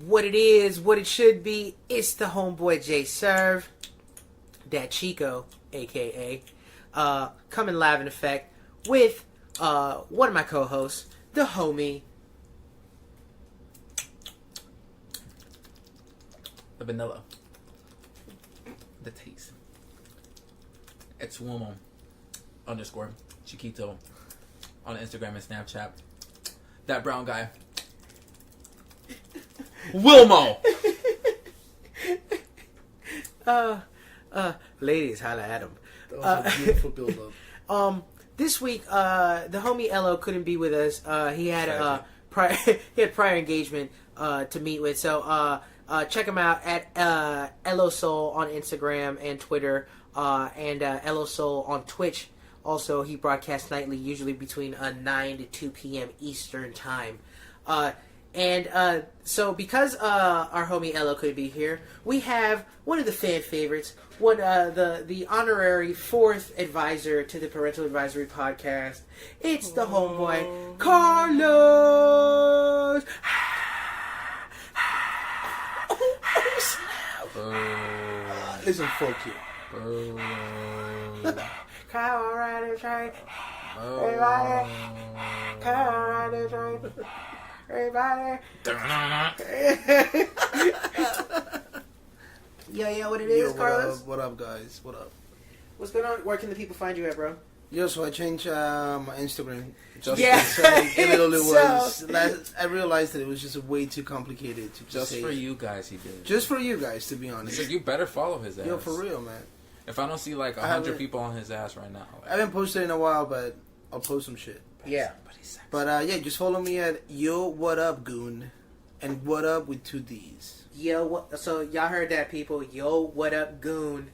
what it is, what it should be. It's the homeboy J Serve, that Chico, aka, coming live in effect with one of my co-hosts, the homie. The vanilla. The taste. It's Womo _ Chiquito on Instagram and Snapchat. That brown guy. Wilmo! Ladies, holla at him. That was a beautiful build-up. This week, the homie Elo couldn't be with us. He had prior engagement to meet with. So check him out at Elo Soul on Instagram and Twitter, and Elo Soul on Twitch. Also, he broadcasts nightly, usually between 9 to 2 p.m. Eastern Time. So because our homie Elo couldn't be here, we have one of the fan favorites, the honorary 4th advisor to the Parental Advisory Podcast. It's the homeboy Carlos. Listen, fuck you. Come on, ride the train. Everybody. Come on, ride the train. Everybody. Yo, what it is, Carlos? What up, guys? What up? What's going on? Where can the people find you at, bro? Yo, so I changed my Instagram. I realized that it was just way too complicated to just for you guys, he did. Just for you guys, to be honest. So you better follow his ass. Yo, for real, man. If I don't see like 100 people on his ass right now, I haven't posted in a while, but I'll post some shit. Yeah. But yeah, just follow me at Yo What Up Goon, and What Up with 2 D's. Yo, so y'all heard that, people? Yo, what up, Goon,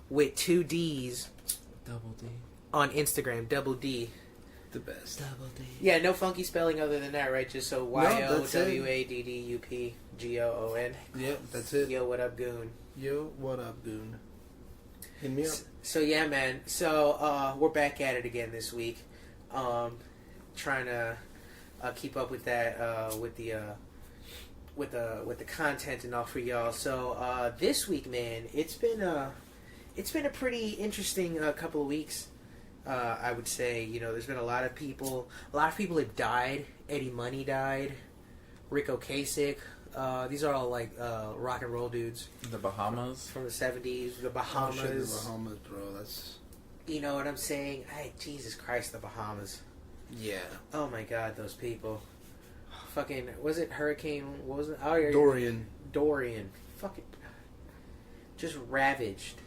with 2 D's. Double D. On Instagram, double D. The best. Double D. Yeah, no funky spelling other than that, right? Just so YOWADDUPGOON. Yep, that's it. Yo, what up, Goon? Yo, what up, Goon? Hit me up. So yeah, man. So we're back at it again this week. Trying to keep up with that with the content and all for y'all. So this week, man, it's been a pretty interesting couple of weeks. I would say, there's been a lot of people have died. Eddie Money died. Rick Ocasek. These are all like rock and roll dudes. The Bahamas from the 70s. The Bahamas. Oh, shit, the Bahamas, bro. That's. You know what I'm saying? Hey, Jesus Christ, the Bahamas. Yeah. Oh my God, those people. Fucking, was it Hurricane? What was it? Oh, Dorian. Fucking, just ravaged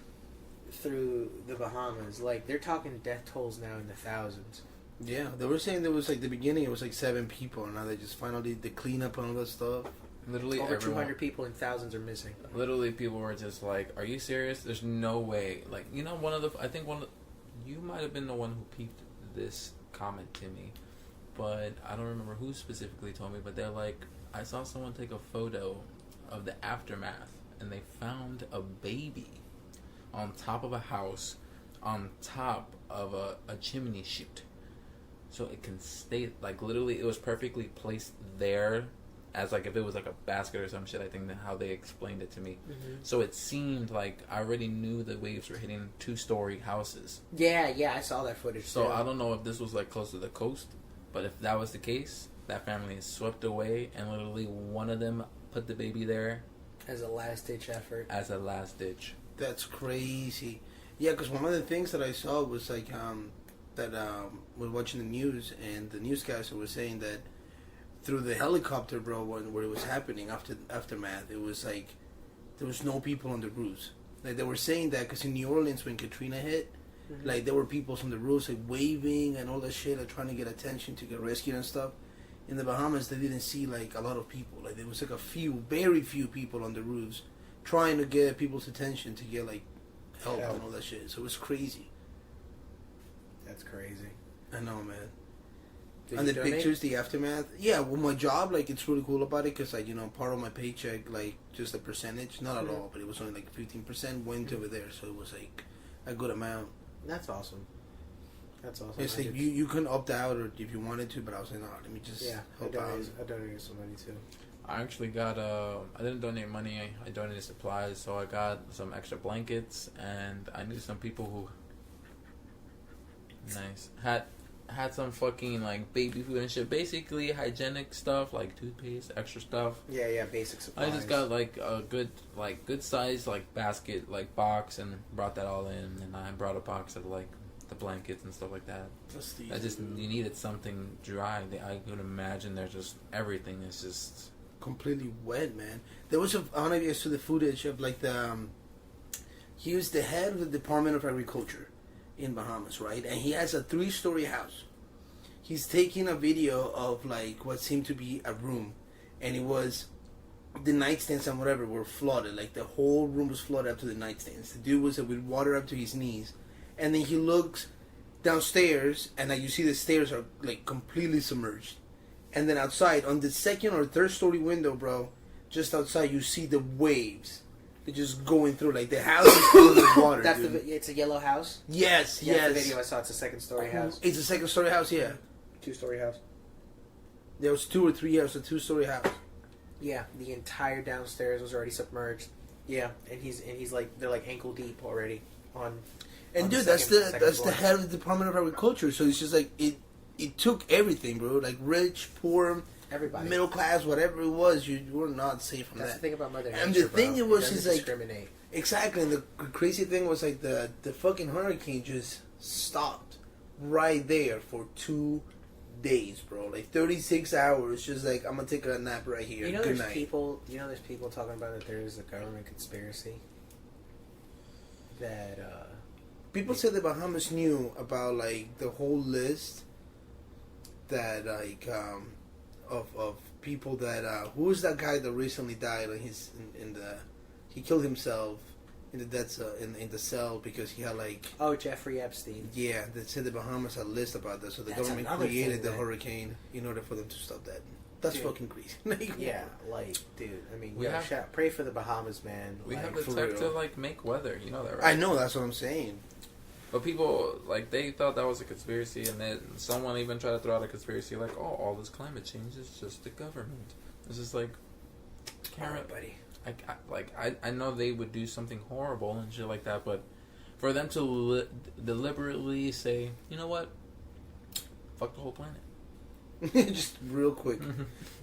through the Bahamas. Like, they're talking death tolls now in the thousands. Yeah, they were saying there was like the beginning. It was like 7 people, and now they just finally the cleanup and all that stuff. Literally, over 200 people and thousands are missing. Literally, people were just like, "Are you serious? There's no way." Like, you might have been the one who peeped this comment to me, but I don't remember who specifically told me. But they're like, I saw someone take a photo of the aftermath, and they found a baby on top of a house, on top of a chimney chute, so it can stay. Like, literally, it was perfectly placed there, as like if it was like a basket or some shit. I think how they explained it to me. Mm-hmm. So it seemed like I already knew the waves were hitting 2-story houses. Yeah, I saw that footage. So too. I don't know if this was like close to the coast, but if that was the case, that family is swept away, and literally one of them put the baby there as a last ditch effort. That's crazy. Yeah, because one of the things that I saw was like was watching the news, and the newscaster was saying that through the helicopter, bro, where it was happening aftermath, it was like there was no people on the roofs. Like, they were saying that because in New Orleans when Katrina hit, mm-hmm. like there were people from the roofs like waving and all that shit, like trying to get attention to get rescued and stuff. In the Bahamas, they didn't see like a lot of people. Like, there was like very few people on the roofs trying to get people's attention to get like help and all that shit. So it was crazy. That's crazy. I know, man. And the pictures, the aftermath. Yeah, well, my job, like, it's really cool about it because, like, part of my paycheck, like, just a percentage, not at all, but it was only like 15% went over there, so it was like a good amount. That's awesome. It's like you can opt out or if you wanted to, but I was like, no, let me just help out. I donated some money too. I actually got I didn't donate money. I donated supplies, so I got some extra blankets, and I knew some people who had some fucking like baby food and shit. Basically hygienic stuff like toothpaste, extra stuff. Yeah, basic supplies. I just got like a good size like basket like box and brought that all in, and I brought a box of like the blankets and stuff like that. I just you needed something dry. I could imagine there's just everything is just completely wet, man. There was I don't know if you saw the footage of like the he was the head of the Department of Agriculture in Bahamas, right? And he has a 3-story house. He's taking a video of like what seemed to be a room, and it was the nightstands and whatever were flooded. Like the whole room was flooded up to the nightstands. The dude was with water up to his knees, and then he looks downstairs, and like you see the stairs are like completely submerged. And then outside on the 2nd or 3rd story window, bro, just outside you see the waves. They're just going through, like, the house is filled with water. That's dude. it's a yellow house? Yes, Yeah, yes. the video I saw, it's a 2nd-story house. It's a 2nd-story house, yeah. 2-story house. There was 2 or 3 years, a 2-story house. Yeah, the entire downstairs was already submerged. Yeah, and he's like, they're like ankle deep already on. And on dude, the that's floor. the head of the Department of Agriculture. So it's just like it took everything, bro. Like rich, poor, everybody, middle class, whatever it was, you were not safe from that's that. the thing about Mother Nature, and the thing bro. it was It is doesn't like discriminate. Exactly, and the crazy thing was like the fucking hurricane just stopped right there for 2 days, bro. Like 36 hours, just like I'm gonna take a nap right here. You know, Good there's night. people. You know, there's people talking about that there's a government conspiracy that. People say the Bahamas knew about like the whole list that like of people that who was that guy that recently died? Like he killed himself in the death cell, in the cell because he had like Jeffrey Epstein. Yeah, they said the Bahamas had a list about that, so the That's government another created thing the that- hurricane in order for them to stop that. That's Dude. fucking crazy. Like, Yeah, like, dude. I mean, We have- pray for the Bahamas, man. we like, have the for tech real. to like make weather. You know that, right? I know, that's what I'm saying. But people, like, they thought that was a conspiracy, and then someone even tried to throw out a conspiracy, like, oh, all this climate change is just the government. It's just like, Karen, buddy. I know they would do something horrible and shit like that, but for them to deliberately say, you know what, fuck the whole planet. Just real quick,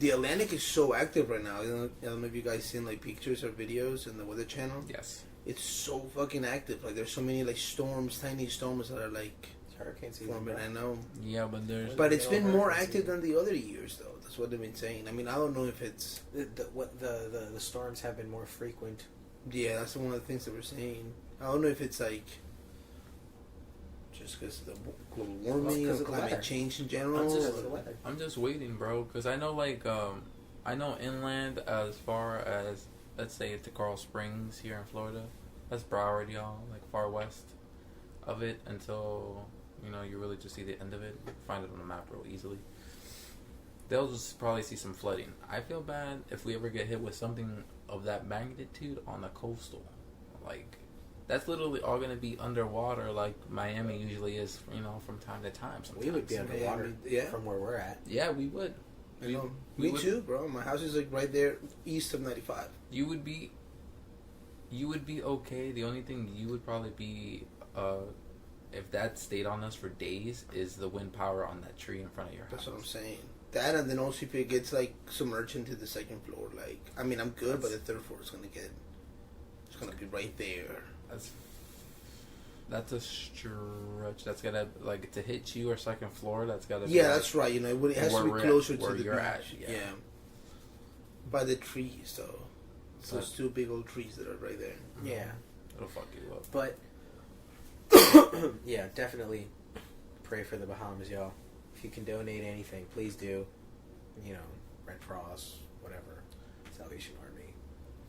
the Atlantic is so active right now. I don't know if you guys seen like pictures or videos in the Weather Channel. Yes. It's so fucking active. Like there's so many like storms, tiny storms that are like Hurricane season. forming. bro. I know, Yeah, but there's... but it's been more hurricane active season. than the other years, though. That's what they've been saying. I mean, I don't know if it's The storms have been more frequent. yeah. That's one of the things that we're saying. I don't know if it's like just because of the global warming or Well, 'cause of the climate weather. change in general. It's just or- the weather. I'm just waiting, bro, because I know, like, I know inland as far as, let's say, to Coral Springs here in Florida. That's Broward, y'all, like, far west of it until, you know, you really just see the end of it. You can find it on the map real easily. They'll just probably see some flooding. I feel bad if we ever get hit with something of that magnitude on the coastal. Like, that's literally all going to be underwater like Miami usually is, you know, from time to time. Sometimes. We would be underwater Yeah. from where we're at. Yeah, we would. You know, we me would- too, bro. My house is like right there east of 95. You would be okay. The only thing you would probably be, if that stayed on us for days, is the wind power on that tree in front of your house. That's what I'm saying. That, and then also if it gets like submerged into the 2nd floor, like I mean I'm good, but the 3rd floor is it's gonna be right there. That's a stretch. That's gotta, like, to hit you or 2nd floor. That's gotta be. Yeah, like, that's right. You know, it has to where be we're closer at, to where the you're beach. at, yeah. By the trees, though. It's those But- 2 big old trees that are right there. Yeah, It'll fuck you up. but yeah, definitely pray for the Bahamas, y'all. If you can donate anything, please do. You know, Red Cross, whatever, Salvation Army.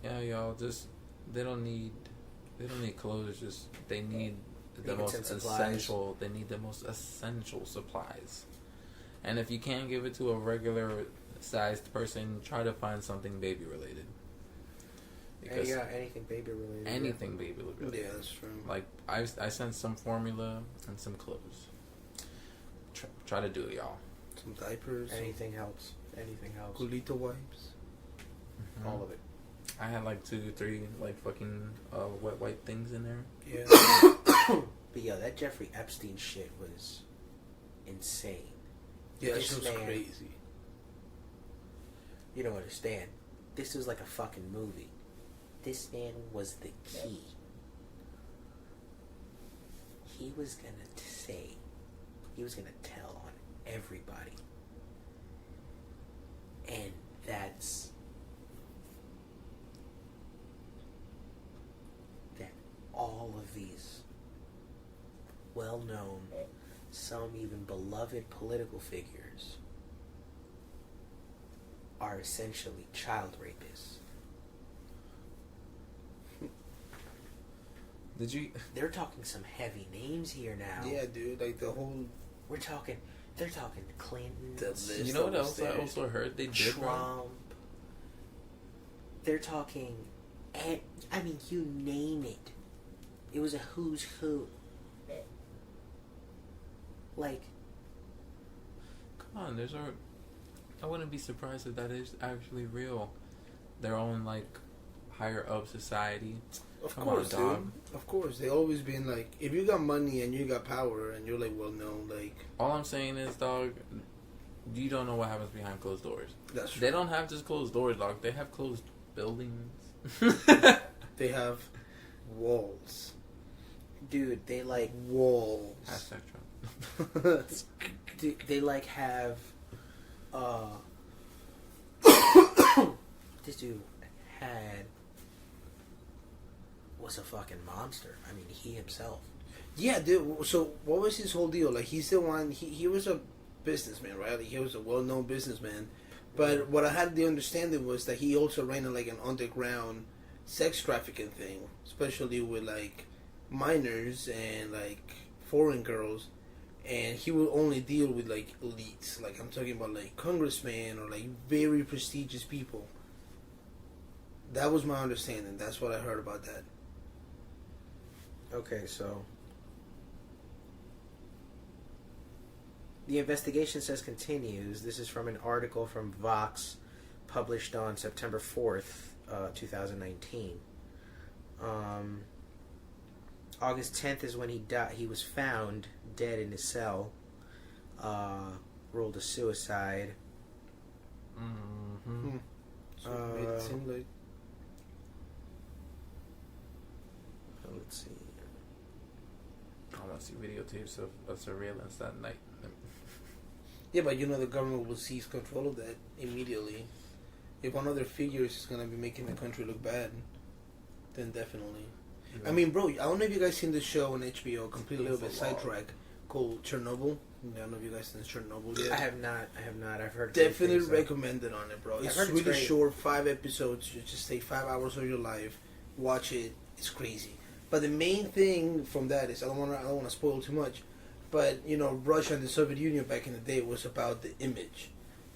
Yeah, y'all. Just they don't need clothes. Just they need the Needs most and supplies. essential. They need the most essential supplies. And if you can't give it to a regular sized person, try to find something baby related. Because Yeah, anything baby related. anything baby related. Yeah, that's true. Like I sent some formula and some clothes. Try to do it, y'all. Some diapers, Anything helps. Anything helps. some culito wipes. All of it. I had like 2, 3 like fucking wet white things in there. Yeah. But yo, that Jeffrey Epstein shit was insane. Yeah, that This shit was man- crazy. You don't understand. This was like a fucking movie. This man was the key. He was gonna say, he was gonna tell on everybody. And that's that all of these well-known, some even beloved political figures are essentially child rapists. Did you? They're talking some heavy names here now. Yeah, dude. Like the whole. They're talking Clinton, The list You know what that else was I there. also heard they did wrong? Trump. They're talking, and I mean, you name it. It was a who's who. Like, Come on, I wouldn't be surprised if that is actually real. Their own like higher up society. Of Come course, on, dog. dude. Of course, they always been like, if you got money and you got power and you're like well known, like All I'm saying is, dog, you don't know what happens behind closed doors. that's true. They don't have just closed doors, dog. They have closed buildings. They have walls. dude, they like, Walls. Hashtag Trump. they like have, this dude was a fucking monster. I mean, he himself. Yeah, dude. So what was his whole deal? Like he's the one. He was a businessman, right? Like, he was a well-known businessman. But what I had the understanding was that he also ran like an underground sex trafficking thing, especially with like minors and like foreign girls. And he would only deal with like elites. Like I'm talking about like congressmen or like very prestigious people. That was my understanding. That's what I heard about that. Okay, so the investigation says continues. This is from an article from Vox published on September 4th, 2019. August 10th is when he died. He was found dead in his cell. Ruled a suicide. Mm-hmm. So it made it seem like Let's see. I want to see videotapes of surveillance that night. yeah, but you know the government will seize control of that immediately. If one of their figures is gonna be making the country look bad, then definitely. I mean, bro, I don't know if you guys seen this show on HBO, completely a little bit sidetrack, called Chernobyl. I don't know if you guys seen Chernobyl yet. I have not. I've heard. Definitely great things, though. recommended on it, bro. I've It's heard it's really great. short, 5 episodes. You just take 5 hours of your life, watch it. It's crazy. But the main thing from that is I don't want to spoil too much, but you know, Russia and the Soviet Union back in the day was about the image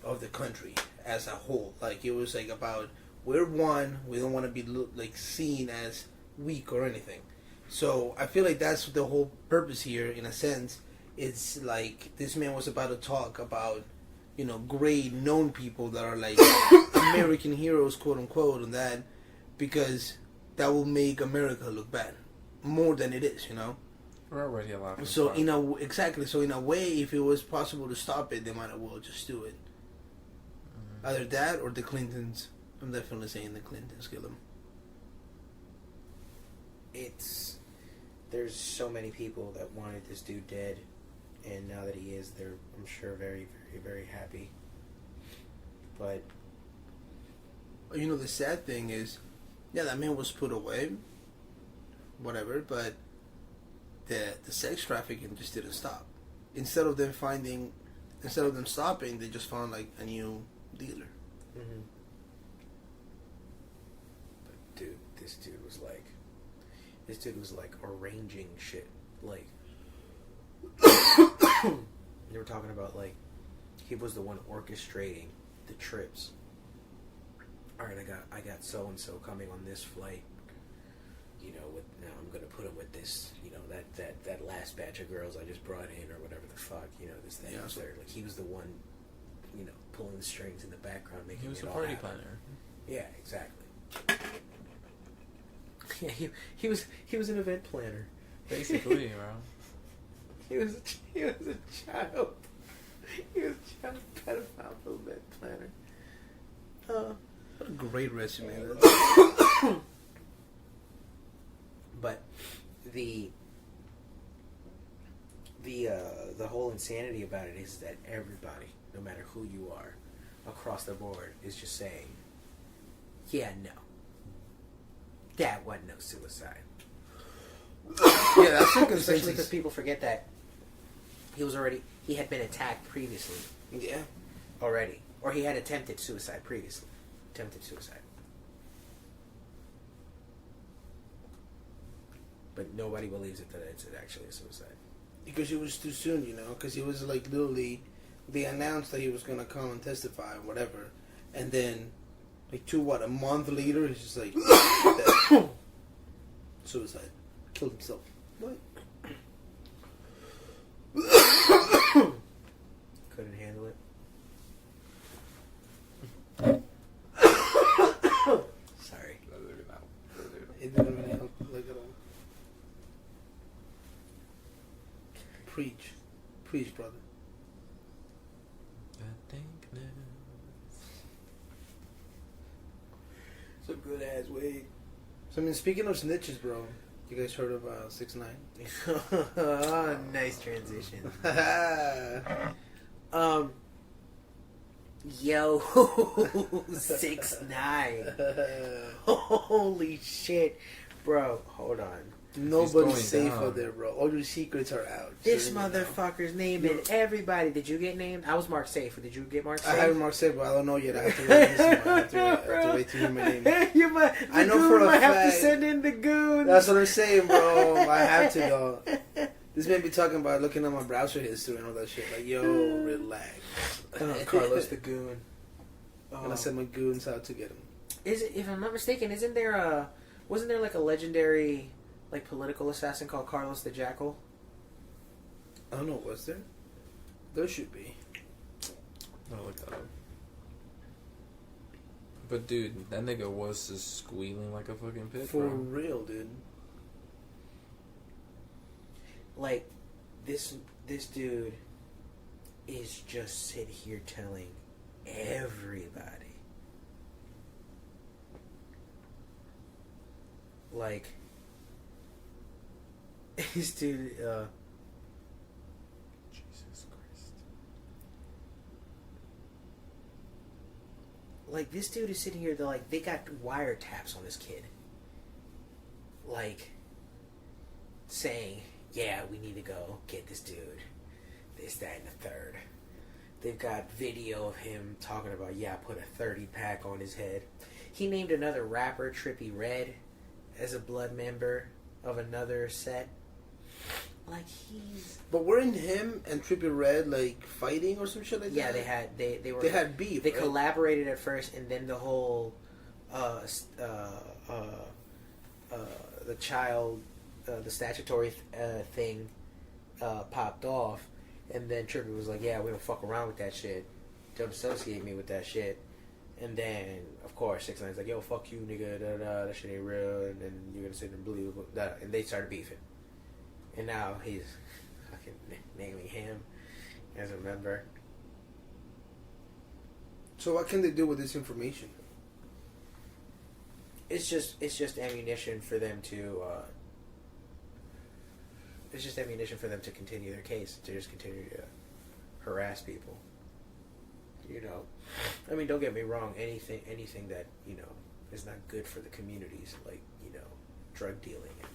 of the country as a whole. Like it was like about we're one. We don't want to be like seen as weak or anything. So I feel like that's the whole purpose here, in a sense. It's like this man was about to talk about, you know, great known people that are like American heroes, quote unquote, and that because that will make America look bad more than it is, you know. We're already alive. So in a way, if it was possible to stop it, they might as well just do it. Mm-hmm. Either that or the Clintons. I'm definitely saying the Clintons kill him. There's so many people that wanted this dude dead, and now that he is, they're, I'm sure, very, very, very happy. But You know, the sad thing is, yeah, that man was put away, whatever, but the sex trafficking just didn't stop. Instead of them stopping, they just found like a new dealer. mm-hmm. But dude, this dude was like arranging shit. Like they were talking about, like, he was the one orchestrating the trips. All right, I got so and so coming on this flight. You know, now I'm gonna put him with this. You know, that last batch of girls I just brought in, or whatever the fuck. You know, this thing. Yeah. Like he was the one, you know, pulling the strings in the background, making He was it a all party happen. planner. Yeah, exactly. Yeah, he was an event planner. Basically, bro. He was a child. He was a child pedophile event planner. What a great resume. But the whole insanity about it is that everybody, no matter who you are, across the board, is just saying, "Yeah, no, that wasn't no suicide." Yeah, that's a Especially because people forget that he had been attacked previously. Yeah. Already, or he had attempted suicide previously. But nobody believes it that it's actually a suicide. Because it was too soon, you know. Because he was like literally, they announced that he was gonna come and testify or whatever, and then like a month later, he's just like dead. Suicide, killed himself. What? Couldn't handle it. Sorry. It didn't really help like at all. Preach, brother. It's a good ass wig. So I mean, speaking of snitches, bro, you guys heard of 6ix9ine? Oh, nice transition. Yo, 6ix9ine. Holy shit, bro. Hold on. Nobody's safe out there, bro. All your secrets are out. This motherfucker's naming everybody. Did you get named? I was Mark Safe. Did you get Mark Safe? I haven't Mark Safe, but I don't know yet. I have to wait. I have to wait to hear my name. I know for a fact. Have to send in the goon. That's what I'm saying, bro. I have to, though. This man be talking about looking at my browser history and all that shit. Like, yo, relax. Carlos the goon. And I sent my goons out to get him. If I'm not mistaken, wasn't there like a legendary like political assassin called Carlos the Jackal? I don't know, was there? There should be. I'll look that up. But dude, that nigga was just squealing like a fucking pit. For real, dude. Like, this dude is just sit here telling everybody, like, this dude, Jesus Christ. Like, this dude is sitting here, they got wiretaps on this kid. Like, saying, yeah, we need to go get this dude. This, that, and the third. They've got video of him talking about, yeah, put a 30-pack on his head. He named another rapper, Trippie Redd, as a blood member of another set. Like, he's... But weren't him and Trippie Redd, like, fighting or some shit like yeah, that? Yeah, they had beef, They right? collaborated at first, and then the whole... the child... the statutory thing popped off, and then Trippie was like, yeah, we don't fuck around with that shit. Don't associate me with that shit. And then, of course, 6ix9ine's like, yo, fuck you, nigga, that shit ain't real, and then you're gonna sit there and believe that. And they started beefing. And now he's fucking naming him as a member. So what can they do with this information? It's just ammunition for them to... it's just ammunition for them to continue their case, to just continue to harass people. You know, I mean, don't get me wrong. Anything that, you know, is not good for the communities, like, you know, drug dealing and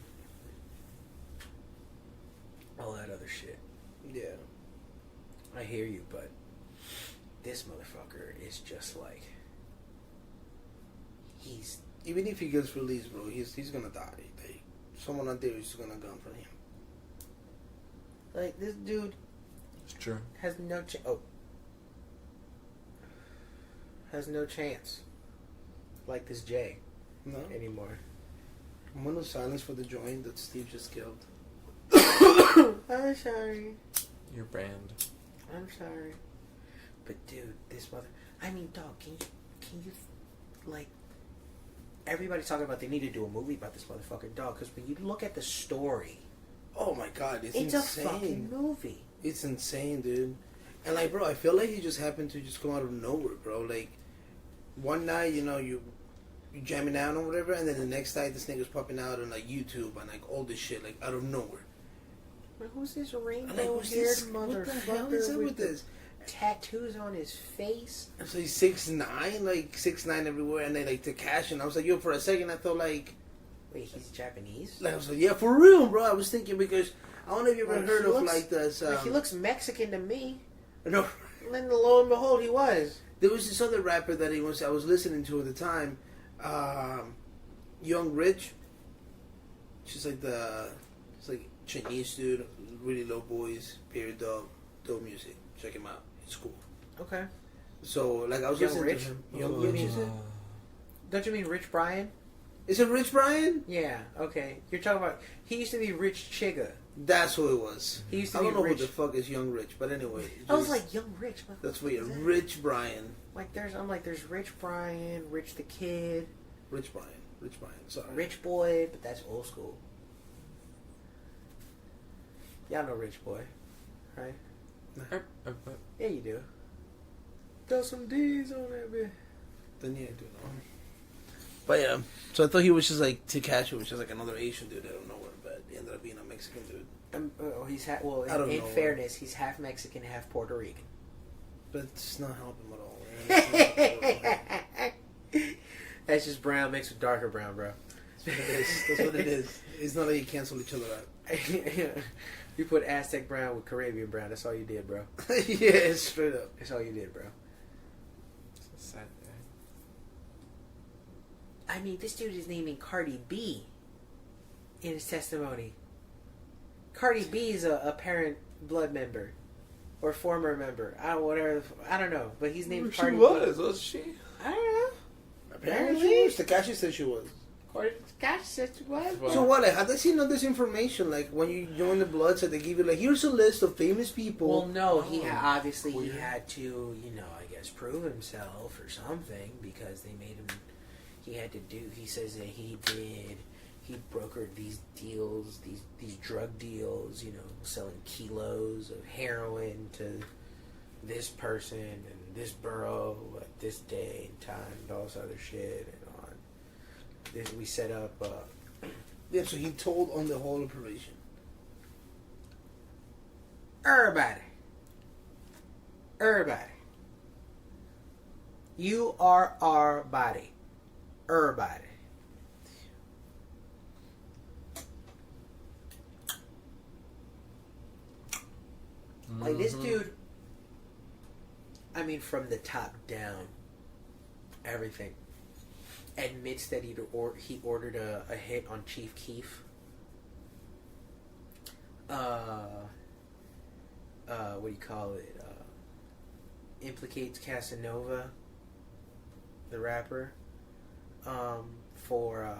all that other shit. Yeah, I hear you, but this motherfucker is just like, he's... Even if he gets released, bro, he's gonna die. Like, someone out there is gonna gun for him. Like, this dude... It's true. Has no chance. Like this Jay. No. Anymore. I'm gonna silence for the joint that Steve just killed. I'm sorry. Your brand. I'm sorry. But dude, this mother... I mean, dog, can you... like, everybody's talking about they need to do a movie about this motherfucking dog, because when you look at the story, oh my god, it's insane. a fucking movie. It's insane, dude. And like, bro, I feel like he just happened to just come out of nowhere, bro. Like, one night, you know, you jamming out or whatever, and then the next night this nigga's popping out on like YouTube and like all this shit, like out of nowhere. Like, who's this rainbow who's haired this? motherfucker What the hell is up with this? tattoos on his face? And so he's 6'9", like 6'9" everywhere, and they like to cash. And I was like, yo, for a second I thought like, wait, he's Japanese? like I was like, yeah, for real, bro. I was thinking because I don't know if you ever heard of like this. Like, he looks Mexican to me. No. And then lo and behold, he was. There was this other rapper that I was listening to at the time, Young Rich. She's like it's like Chinese dude, really low voice, period, dope music. Check him out, it's cool. Okay. So like I was Young listening Rich? to him. You Young mean- Rich, is it? Don't you mean Rich Brian? Is it Rich Brian? Yeah, okay. You're talking about, he used to be Rich Chigga. That's who it was. He used to I be don't know Rich. who the fuck is Young Rich, but anyway. I was just- like, Young Rich. What that's the fuck weird. is that? Rich Brian. Like, there's Rich Brian, Rich the Kid, Rich Brian. Sorry. Rich Boy, but that's old school. Y'all know Rich Boy, right? Yeah, you do. Throw some D's on that bitch. Then yeah, I do know. But yeah, so I thought he was just like Tekashi, was just like another Asian dude out of nowhere, but he ended up being a Mexican dude. Well, I don't in know. fairness, he's half Mexican, half Puerto Rican. But it's not helping him at all. That's just brown mixed with darker brown, bro. That's what it is. It's not like you cancel each other out. You put Aztec brown with Caribbean brown. That's all you did, bro. Yeah, straight up. That's all you did, bro. It's a sad day. I mean, this dude is naming Cardi B in his testimony. Cardi B is a parent blood member or former member. I don't know, but he's named She Cardi was, B. wasn't she? I don't know. Apparently she was. Tekashi said she was. Gosh, that's what? Well, So what? Like, how does he know this information? Like, when you join the blood, so they give you like, here's a list of famous people. Well, no, he obviously Weird. he had to, I guess, prove himself or something because they made him. He had to do. He says that he brokered these deals, these drug deals. Selling kilos of heroin to this person and this borough at this day and time and all this other shit and on. We set up. Yeah, so he told on the whole operation. Everybody. You are our body. Everybody. Like this dude, I mean, from the top down, everything, admits that he ordered a hit on Chief Keef. What do you call it? Implicates Casanova, the rapper, for a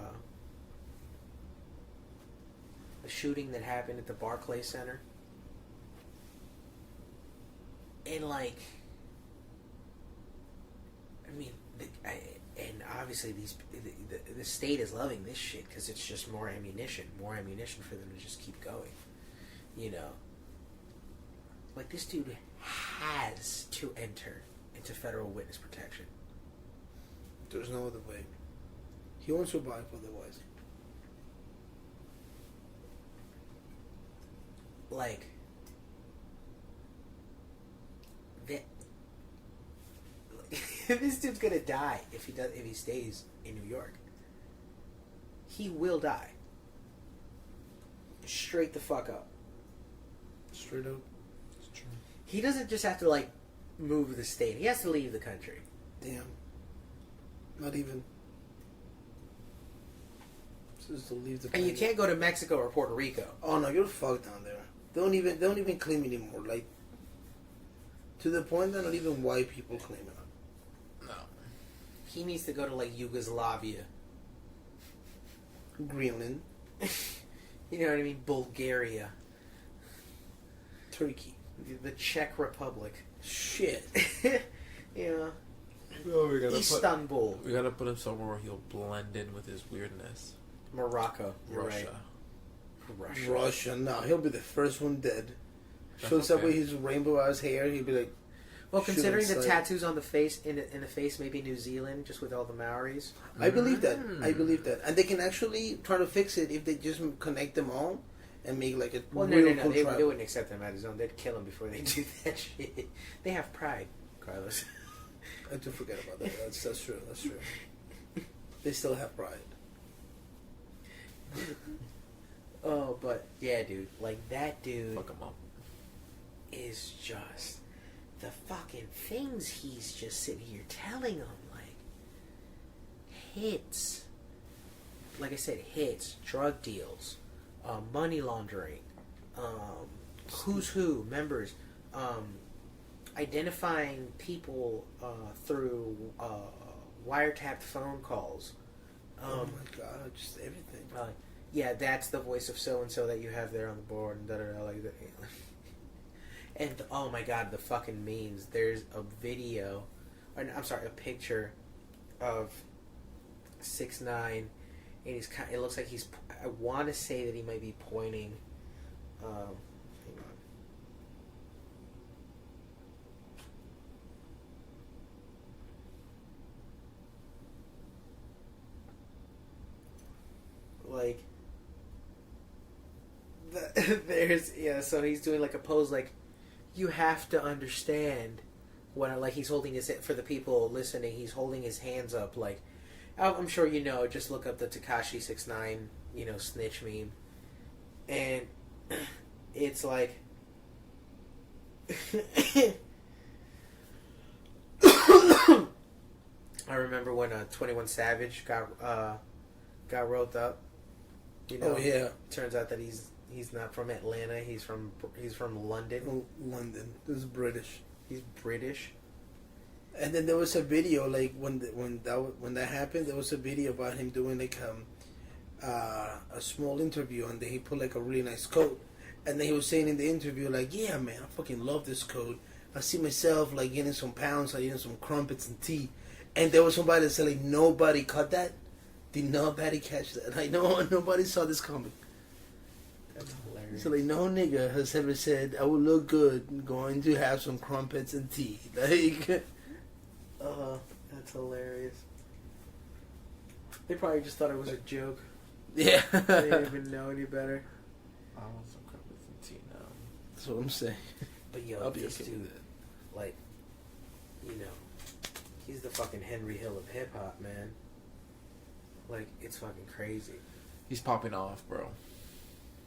shooting that happened at the Barclays Center. And and obviously the state is loving this shit because it's just more ammunition for them to just keep going. Like this dude has to enter into federal witness protection. There's no other way. He won't survive otherwise. Like that. This dude's gonna die if he stays in New York. He will die. Straight the fuck up. Straight up. It's true. He doesn't just have to move the state. He has to leave the country. Damn. Not even. Just to leave the. And you can't go to Mexico or Puerto Rico. Oh no, you're fucked down there. Don't even claim anymore. Like, to the point that not even white people claim it. No. He needs to go to Yugoslavia. Greenland, You know what I mean? Bulgaria. Turkey. The Czech Republic. Shit. Yeah. Oh, Istanbul. We gotta put him somewhere where he'll blend in with his weirdness. Morocco. Russia. Right. Russia. No, he'll be the first one dead. That's Shows up okay. with his rainbow ass hair. He'll be like, Well, considering the like- tattoos on the face, in the face, maybe New Zealand, just with all the Maoris. I believe that. I believe that, and they can actually try to fix it if they just connect them all and make like a Well, real no. cool They tribe. wouldn't accept them at his own. They'd kill him before they do that shit. They have pride, Carlos. I do forget about that. That's true. That's true. They still have pride. Oh, but yeah, dude. Like that dude Fuck him up. is just the fucking things he's just sitting here telling them. Like hits. Like I said, hits, drug deals, money laundering, who's who, members, identifying people through wiretapped phone calls. Oh my god, just everything. Yeah, that's the voice of so and so that you have there on the board, and da-da-da, like that. And oh my god, the fucking memes. There's a video, or, I'm sorry, a picture of 6ix9ine, and he's kind. It looks like he's. I want to say that he might be pointing. Hang on. Like, there's so he's doing like a pose like, you have to understand when like he's holding his, for the people listening, he's holding his hands up like, I'm sure you know, just look up the Tekashi 6ix9ine snitch meme, and it's like I remember when 21 Savage got roped up. Oh yeah. Turns out that he's not from Atlanta. He's from London. Oh, London. This is British. He's British. And then there was a video like when that happened. There was a video about him doing like a small interview, and then he put like a really nice coat. And then he was saying in the interview like, "Yeah, man, I fucking love this coat. I see myself like getting some pounds, like eating some crumpets and tea." And there was somebody that said like, "Nobody caught that. Did nobody catch that? Like nobody saw this coming." That's hilarious. So like no nigga has ever said I would look good going to have some crumpets and tea. Like, that's hilarious. They probably just thought it was a joke. yeah. They didn't even know any better. I want some crumpets and tea now. That's what I'm saying. But yo, I'll be this okay dude, with it. like, he's the fucking Henry Hill of hip hop, man. Like, it's fucking crazy. He's popping off, bro.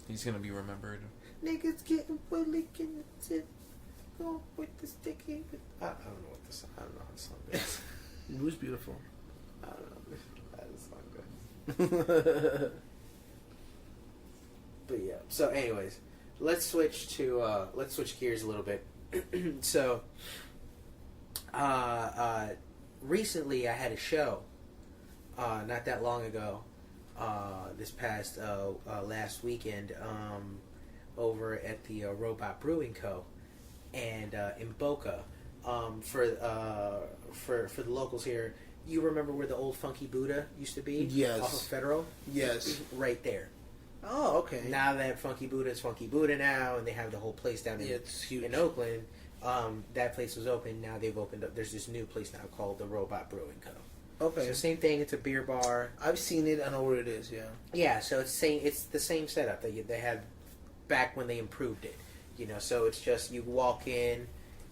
He's gonna be remembered. Niggas getting willy in the tip. Go with the sticky. I don't know what this. I don't know how the song goes. It was beautiful. I don't know how the song goes. But yeah. So, anyways, let's switch gears a little bit. So, recently I had a show. Not that long ago. This past last weekend, over at the Robot Brewing Co. and in Boca. For the locals here, you remember where the old Funky Buddha used to be? Yes. Off of Federal? Yes. Right there. Oh, okay. Now that Funky Buddha is Funky Buddha now, and they have the whole place down It's huge. in Oakland. That place was open. Now they've opened up. There's this new place now called the Robot Brewing Co. Okay. So same thing. It's a beer bar. I've seen it. I know where it is. Yeah. Yeah. So it's the same setup that they had back when they improved it. So it's just you walk in.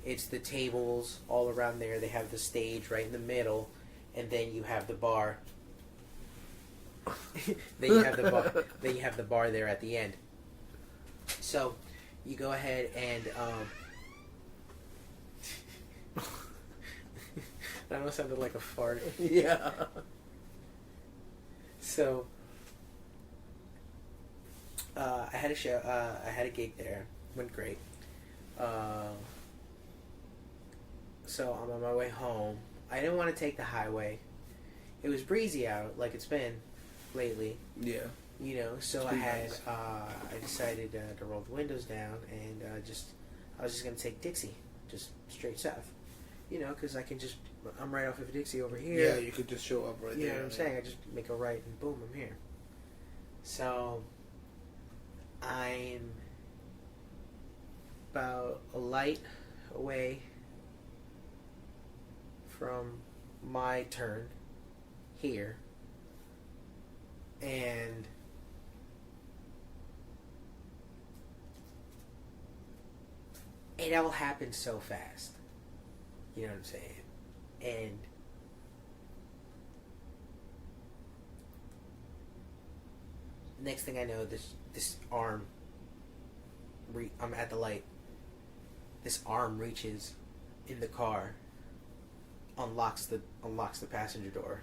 It's the tables all around there. They have the stage right in the middle, and then you have the bar. Then you have the bar. Then you have the bar there at the end. So you go ahead and that almost sounded like a fart. Yeah. So I had a show. I had a gig there. Went great. So I'm on my way home. I didn't want to take the highway. It was breezy out, like it's been lately. Yeah. So I pretty had nice. I decided to roll the windows down and I was just gonna take Dixie, just straight south. You know, because I'm right off of Dixie over here. Yeah, you could just show up right there. You know what I'm saying? I just make a right and boom, I'm here. So, I'm about a light away from my turn here. And it all happened so fast. You know what I'm saying? And next thing I know, this arm, I'm at the light. This arm reaches in the car, unlocks the passenger door,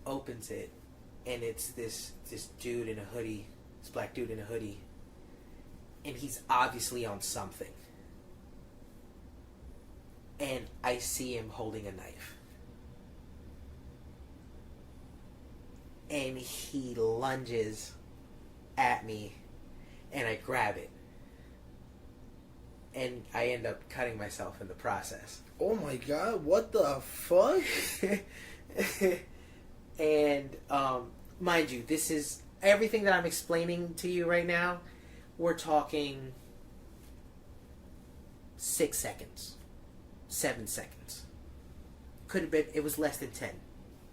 opens it, and it's this dude in a hoodie, this black dude in a hoodie, and he's obviously on something. And I see him holding a knife. And he lunges at me, and I grab it. And I end up cutting myself in the process. Oh my god, what the fuck? And, mind you, this is everything that I'm explaining to you right now. We're talking 6 seconds. 7 seconds. Could have been, it was less than 10.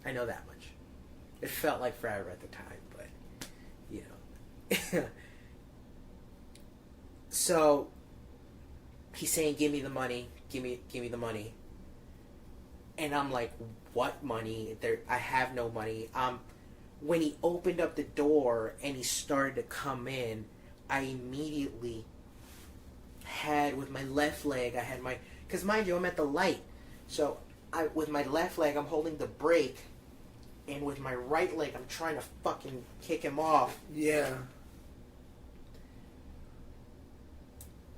I know that much. It felt like forever at the time, but, you know. So, he's saying, give me the money, give me the money. And I'm like, what money? I have no money. When he opened up the door and he started to come in, I immediately had, with my left leg, because mind you, I'm at the light. So, with my left leg, I'm holding the brake, and with my right leg, I'm trying to fucking kick him off. Yeah.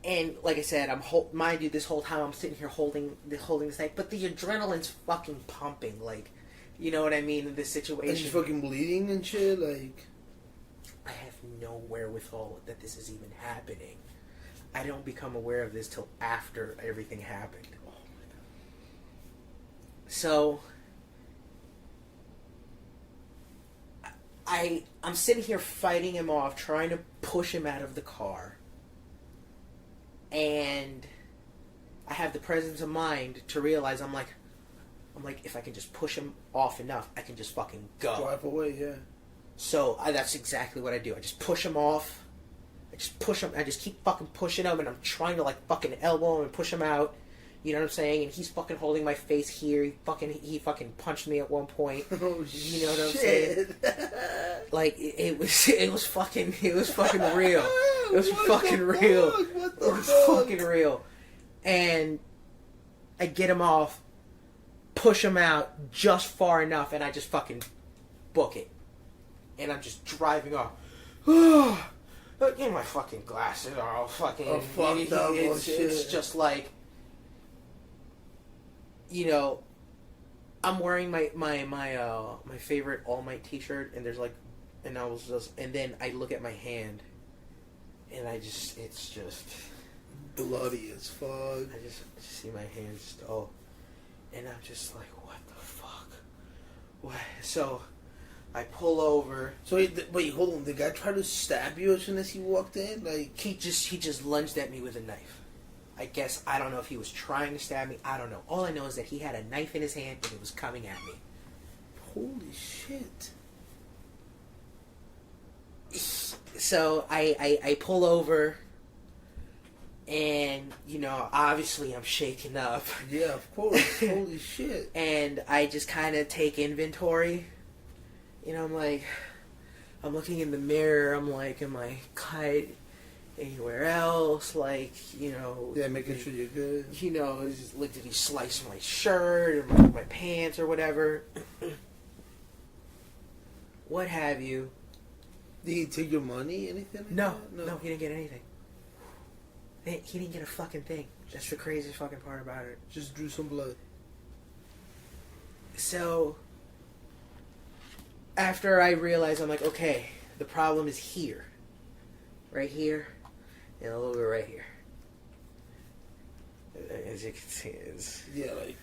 And like I said, mind you, this whole time I'm sitting here holding this knife, but the adrenaline's fucking pumping, like, you know what I mean, in this situation. And she's fucking bleeding and shit, like. I have no wherewithal that this is even happening. I don't become aware of this till after everything happened. Oh my god. So I'm sitting here fighting him off, trying to push him out of the car. And I have the presence of mind to realize I'm like, if I can just push him off enough, I can just fucking go. Drive away, yeah. So that's exactly what I do. I just push him off. I just keep fucking pushing him, and I'm trying to like fucking elbow him and push him out. You know what I'm saying? And he's fucking holding my face here. He fucking punched me at one point. Oh, you know what I'm saying? Like it was fucking real. It was fucking real. What the It was fuck? fucking real. And I get him off, push him out just far enough, and I just fucking book it. And I'm just driving off. My fucking glasses are all fucking. Oh, fucked up. It's just like, you know, I'm wearing my favorite All Might T-shirt, and there's like, and then I look at my hand, and it's just bloody as fuck. I just see my hands and I'm just like, what the fuck? What? So I pull over. So wait, hold on. The guy tried to stab you as soon as he walked in? Like he just lunged at me with a knife. I guess, I don't know if he was trying to stab me. I don't know. All I know is that he had a knife in his hand and it was coming at me. Holy shit. So I pull over, and, you know, obviously I'm shaken up. Yeah, of course. Holy shit. And I just kind of take inventory. You know, I'm looking in the mirror. I'm like, am I cut anywhere else? Like, you know. Yeah, making sure you're good. You know, did he slice my shirt or my pants or whatever? What have you. Did he take your money? Anything? Like No, that? no, he didn't get anything. He didn't get a fucking thing. That's the craziest fucking part about it. Just drew some blood. So, after I realized, I'm like, okay, the problem is here. Right here, and a little bit right here. As you can see, it's... Yeah, like...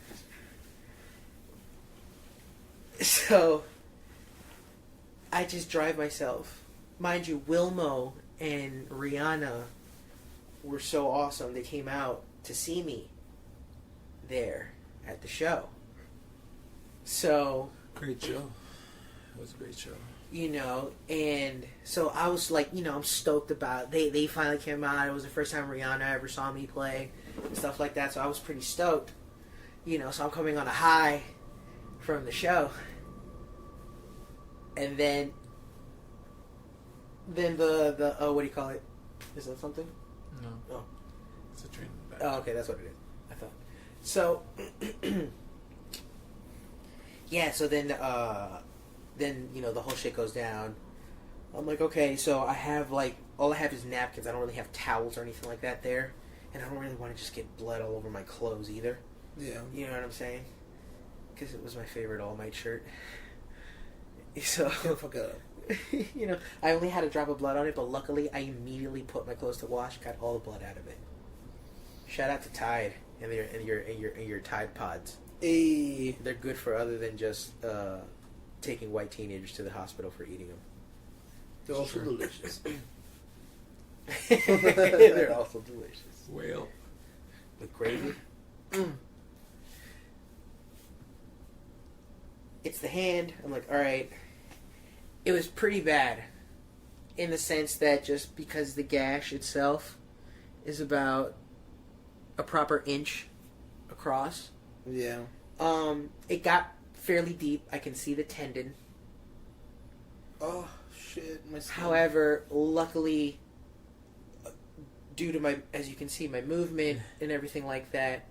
So, I just drive myself. Mind you, Wilmo and Rihanna were so awesome. They came out to see me there at the show. So... Great show. It was a great show. You know, and so I was like, you know, I'm stoked about they finally came out. It was the first time Rihanna ever saw me play and stuff like that, so I was pretty stoked. You know, so I'm coming on a high from the show. And then the what do you call it? Is that something? No. Oh. It's a train back. Oh, okay, that's what it is. I thought. So yeah, so then you know the whole shit goes down. I'm like, okay, so I have like all I have is napkins. I don't really have towels or anything like that there, and I don't really want to just get blood all over my clothes either. Yeah. You know what I'm saying? Because it was my favorite All Might shirt. So Fuck it up. you know, I only had a drop of blood on it, but luckily I immediately put my clothes to wash, got all the blood out of it. Shout out to Tide and your Tide Pods. Hey. They're good for other than just taking white teenagers to the hospital for eating them. They're also delicious. They're also delicious. Whale. With gravy. It's the hand. I'm like, all right. It was pretty bad in the sense that just because the gash itself is about a proper inch across. Yeah. It got fairly deep. I can see the tendon. Oh shit! My skin. However, luckily, due to my, as you can see, my movement and everything like that,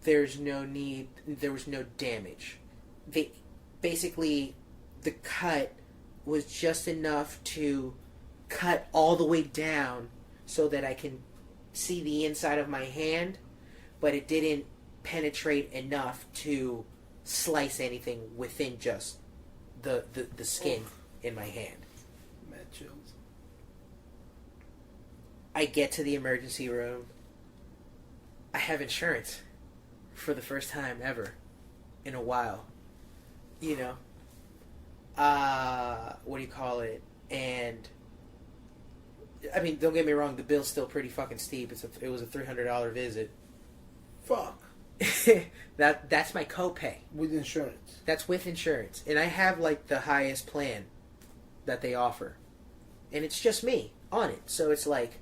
there's no need. There was no damage. Basically, the cut was just enough to cut all the way down so that I can see the inside of my hand, but it didn't penetrate enough to slice anything within just the skin in my hand. Mad chills. I get to the emergency room. I have insurance for the first time ever in a while. You know, what do you call it? And I mean, don't get me wrong, the bill's still pretty fucking steep. It was a $300 visit. Fuck. That's my copay. With insurance. That's with insurance, and I have like the highest plan that they offer, and it's just me on it. So it's like,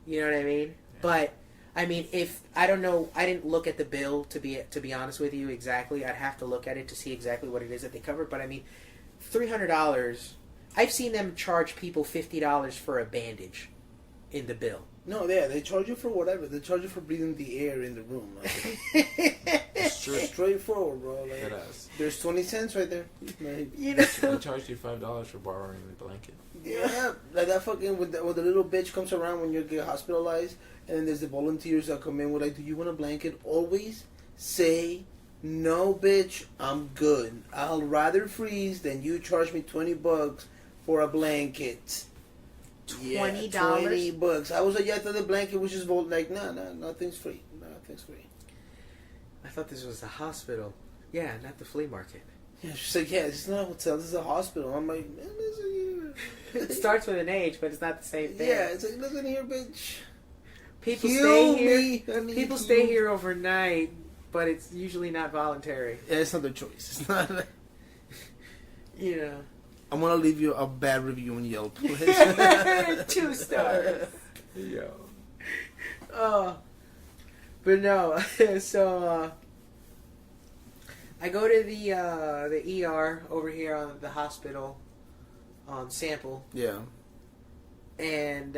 you know what I mean? Yeah. But I mean, if I don't know, I didn't look at the bill to be honest with you exactly. I'd have to look at it to see exactly what it is that they cover. But I mean, $300. I've seen them charge people $50 for a bandage in the bill. No, yeah, they charge you for whatever. They charge you for breathing the air in the room. Like, it's straightforward, bro. Like, there's 20 cents right there. Like, you know, they charged you $5 for borrowing the blanket. Yeah, like that fucking when the little bitch comes around when you get hospitalized, and then there's the volunteers that come in with like, do you want a blanket? Always say, no, bitch, I'm good. I'll rather freeze than you charge me $20 for a blanket. $20? $20. I was like, yeah, I thought the blanket was just like, no, nothing's free. Nothing's free. I thought this was a hospital. Yeah, not the flea market. Yeah, she's like, yeah, this is not a hotel, this is a hospital. I'm like, man, listen here. It starts with an H, but it's not the same thing. Yeah, it's like, listen here, bitch. People Kill stay here. me. People stay here overnight, but it's usually not voluntary. Yeah, it's not their choice. It's not. You know. I'm gonna leave you a bad review on Yelp. 2 stars. Yo. Oh. But no. So I go to the ER over here on the hospital sample. Yeah. And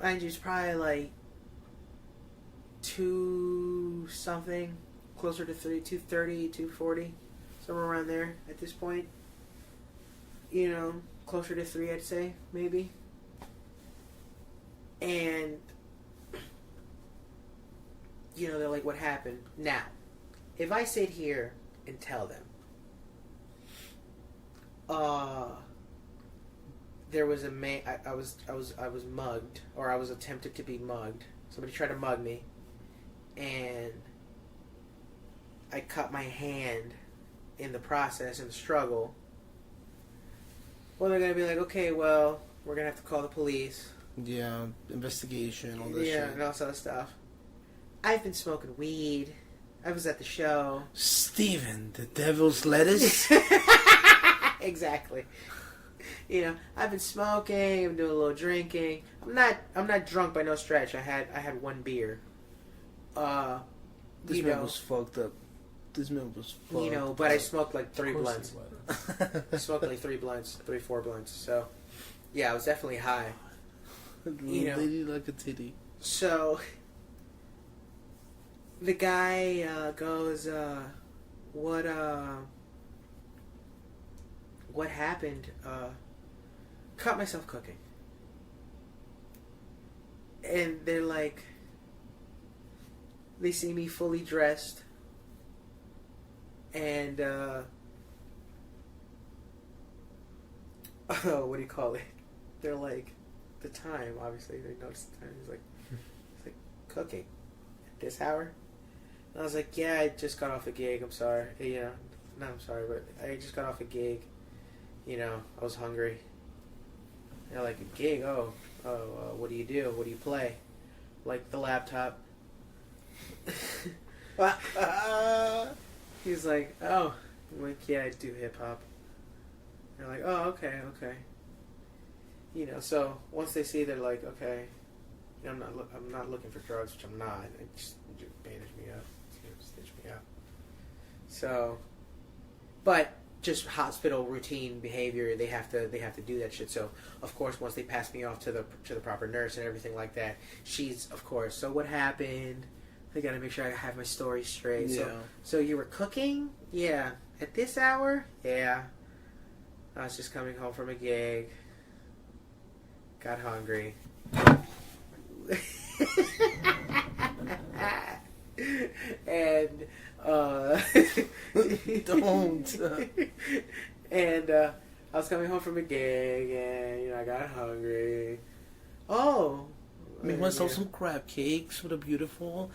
mind you, it's probably like 2 something, closer to 230, 240. Somewhere around there at this point. You know, closer to 3, I'd say, maybe. And, you know, they're like, what happened? Now, if I sit here and tell them, there was a man, I was mugged, or I was attempted to be mugged, Somebody tried to mug me, and I cut my hand in the process, in the struggle. Well, they're gonna be like, okay, well, we're gonna have to call the police. Yeah, investigation, all that shit. Yeah, and all that stuff. I've been smoking weed. I was at the show. Steven, the devil's lettuce? Exactly. You know, I've been smoking, I'm doing a little drinking. I'm not drunk by no stretch. I had one beer. This man was fucked up. This man was fucked You know, but up. I smoked like 3 blunts. I smoked like 3 blunts, 4 blunts. So, yeah, I was definitely high. You know. Lady like a titty. So, the guy goes, what happened? Caught myself cooking. And they're like, they see me fully dressed. And, what do you call it? They're like, the time, obviously, they noticed the time. He's like, cooking at this hour? And I was like, yeah, I just got off a gig, I'm sorry. You know, no, I'm sorry, but I just got off a gig. You know, I was hungry. They're like, a gig? What do you do? What do you play? Like the laptop. He's like, oh. I'm like, yeah, I do hip hop. They're like, oh, okay. You know, so once they see, they're like, okay, you know, I'm not looking for drugs, which I'm not. They just bandage me up, stitch me up. So, but just hospital routine behavior, they have to do that shit. So, of course, once they pass me off to the proper nurse and everything like that, she's, of course, so what happened? I gotta make sure I have my story straight. Yeah. So you were cooking? Yeah. At this hour? Yeah. I was just coming home from a gig. Got hungry. And don't. And I was coming home from a gig, and you know I got hungry. Oh, I mean, want some crab cakes with a beautiful,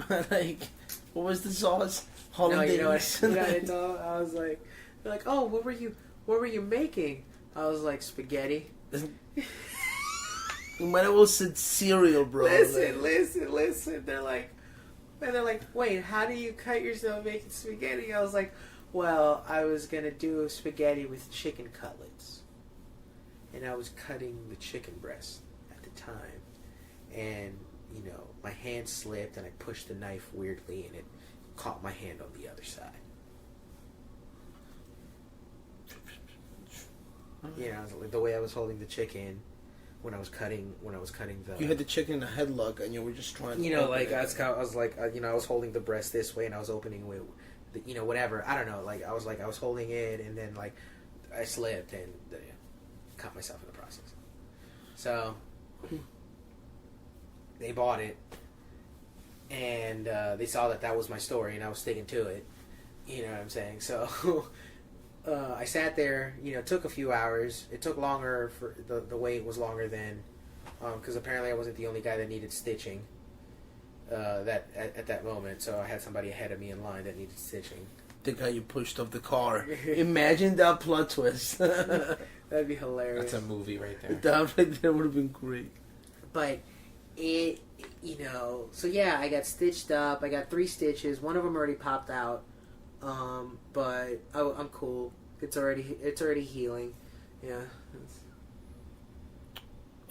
like, what was the sauce? Hollandaise. No, you know what I told? I was like, they're like, oh, what were you making? I was like, spaghetti. You might have well said cereal, bro. Listen. They're like, wait, how do you cut yourself making spaghetti? I was like, well, I was gonna do spaghetti with chicken cutlets, and I was cutting the chicken breast at the time, and you know my hand slipped, and I pushed the knife weirdly, and it caught my hand on the other side. You know, the way I was holding the chicken when I was cutting the. You had the chicken in a headlock, and you were just trying to. You know, like I was like, you know, I was holding the breast this way, and I was opening with, you know, whatever. I don't know. Like I was holding it, and then like I slipped and cut myself in the process. So they bought it, and they saw that was my story, and I was sticking to it. You know what I'm saying? So. I sat there, you know, it took a few hours. It took longer, for the wait was longer than, because apparently I wasn't the only guy that needed stitching at that moment. So I had somebody ahead of me in line that needed stitching. The guy you pushed off the car. Imagine that plot twist. That'd be hilarious. That's a movie right there. That would have been great. But it, you know, so yeah, I got stitched up. I got 3 stitches. One of them already popped out. But I'm cool. It's already healing. Yeah.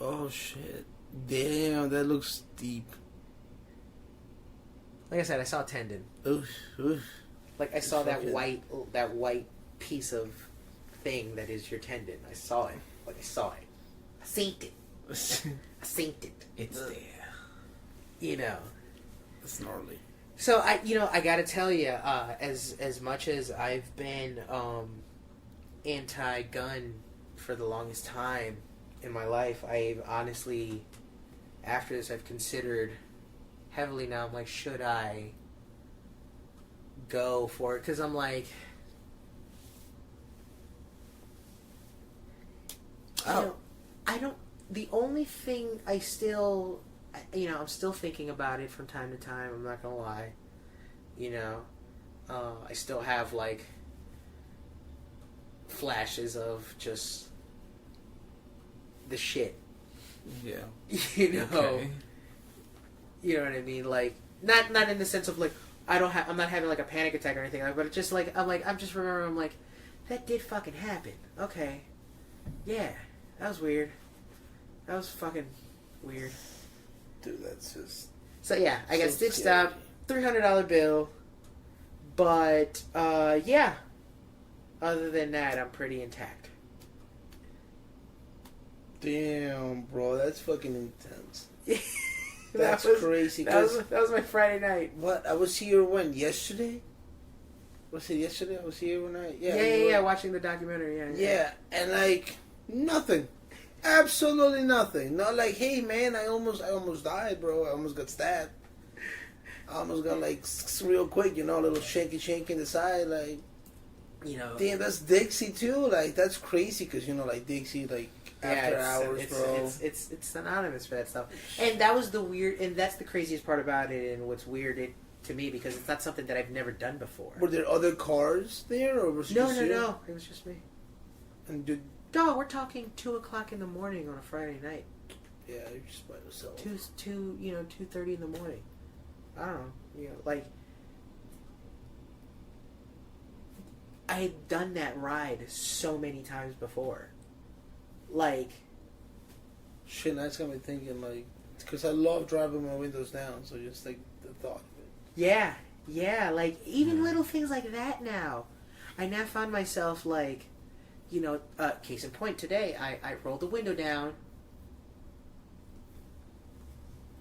Oh shit! Damn, that looks deep. Like I said, I saw a tendon. Oof. Like I saw that white piece of thing that is your tendon. I saw it. Like I saw it. I seen it. I seen it. It's there. You know. It's gnarly. So I gotta tell you, as much as I've been anti-gun for the longest time in my life, I've honestly, after this, I've considered heavily now. I'm like, should I go for it? Because I'm like, I don't. The only thing I still I'm still thinking about it from time to time. I'm not gonna lie. I still have like flashes of just the shit. Yeah. Okay. You know what I mean? Like not in the sense of like I'm not having like a panic attack or anything, but it's just like I'm just remembering, I'm like, that did fucking happen. Okay. Yeah. That was weird. That was fucking weird. Dude, that's just... So yeah, I got so stitched scary. up, $300 bill, but yeah. Other than that, I'm pretty intact. Damn, bro, that's fucking intense. That That's was crazy. That was my Friday night. What? I was here when? Yesterday? Was it yesterday? I was here when Yeah, watching the documentary. Yeah, and like nothing, absolutely nothing. Not like, hey man, I almost died, bro. I almost got stabbed. I almost got like real quick, a little shanky in the side, like. Damn, that's Dixie too. Like that's crazy because like Dixie, like after hours, bro. It's synonymous for that stuff, and that was the weird, and that's the craziest part about it, and what's weird to me because it's not something that I've never done before. Were there other cars there, or was it just you? No, it was just me. And did Dog, we're talking 2:00 in the morning on a Friday night. yeah, you're just by yourself. 2:30 in the morning. I don't know, like. I had done that ride so many times before. Like... Shit, that's got me thinking, like... Because I love driving my windows down, so just, like, the thought of it. Yeah, like, even little things like that now. I now found myself, like, case in point, today, I rolled the window down,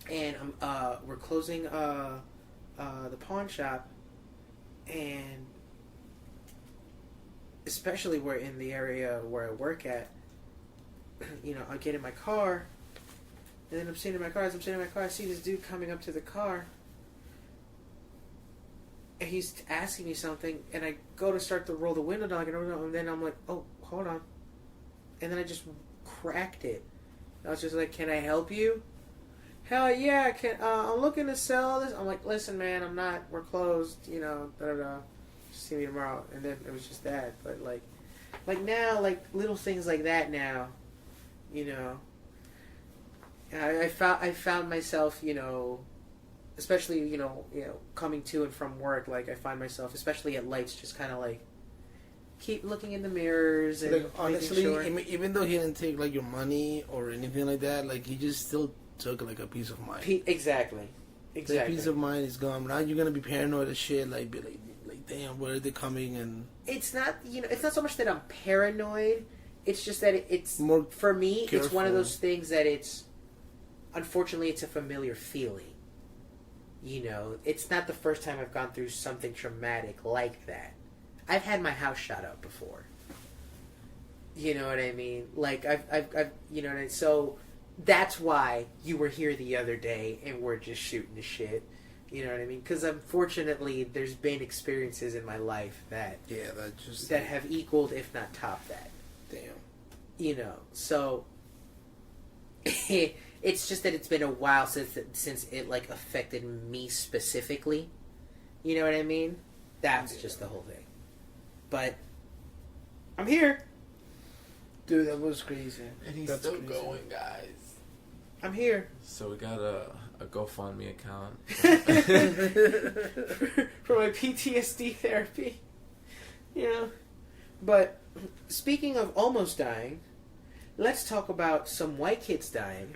and we're closing the pawn shop, and... especially where in the area where I work at, I'll get in my car, and then I'm sitting in my car. As I'm sitting in my car, I see this dude coming up to the car, and he's asking me something, and I go to start to roll the window down, and then I'm like, oh, hold on. And then I just cracked it. I was just like, can I help you? Hell yeah, I'm looking to sell this. I'm like, listen, man, we're closed, da-da-da. See me tomorrow. And then it was just that. But like now, like little things like that now, I found myself, especially, coming to and from work, like I find myself, especially at lights, just kind of like keep looking in the mirrors and like, honestly, sure. even though he didn't take like your money or anything like that, like he just still took like a peace of mind. Exactly. The peace of mind is gone. Now you're gonna be paranoid as shit. Like be like, damn, where are they coming? And it's not, it's not so much that I'm paranoid. It's just that it's more for me. careful. It's one of those things that unfortunately, it's a familiar feeling. It's not the first time I've gone through something traumatic like that. I've had my house shot up before. You know what I mean? Like I've so that's why you were here the other day and we're just shooting the shit. You know what I mean? Because unfortunately, there's been experiences in my life that have equaled, if not topped that. Damn. So it's just that it's been a while since it like affected me specifically. You know what I mean? That's just the whole thing. But I'm here. Dude, that was crazy. And he's still going, guys. I'm here. So we got a GoFundMe account for my PTSD therapy. But speaking of almost dying, let's talk about some white kids dying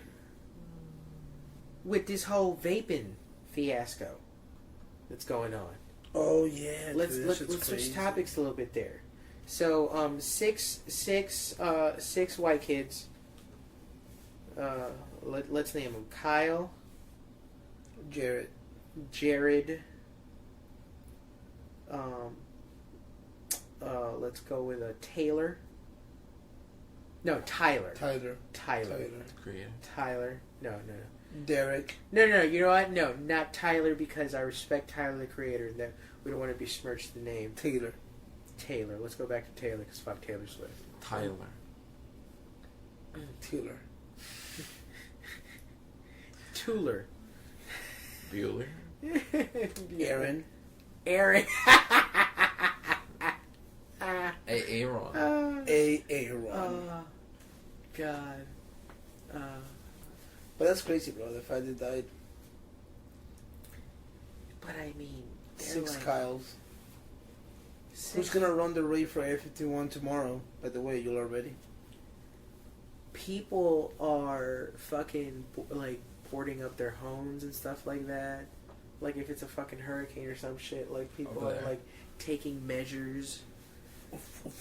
with this whole vaping fiasco that's going on. Oh yeah, let's switch topics a little bit there. So six white kids. Let's name them: Kyle, Jared. Let's go with Taylor. No, Tyler. Creator. Tyler. No. Derek. No. You know what? No, not Tyler, because I respect Tyler, the creator, and that we don't want to besmirch the name. Taylor. Let's go back to Taylor, because fuck Taylor Swift. Taylor. Tuller. Bueller. Aaron. Aaron. Aaron. Aaron. God. But that's crazy, bro. The fact they died. But I mean, 6 like, Kyles. 6 Who's gonna run the raid for Air 51 tomorrow? By the way, you're already. people are fucking like boarding up their homes and stuff like that. Like if it's a fucking hurricane or some shit, like people are like taking measures.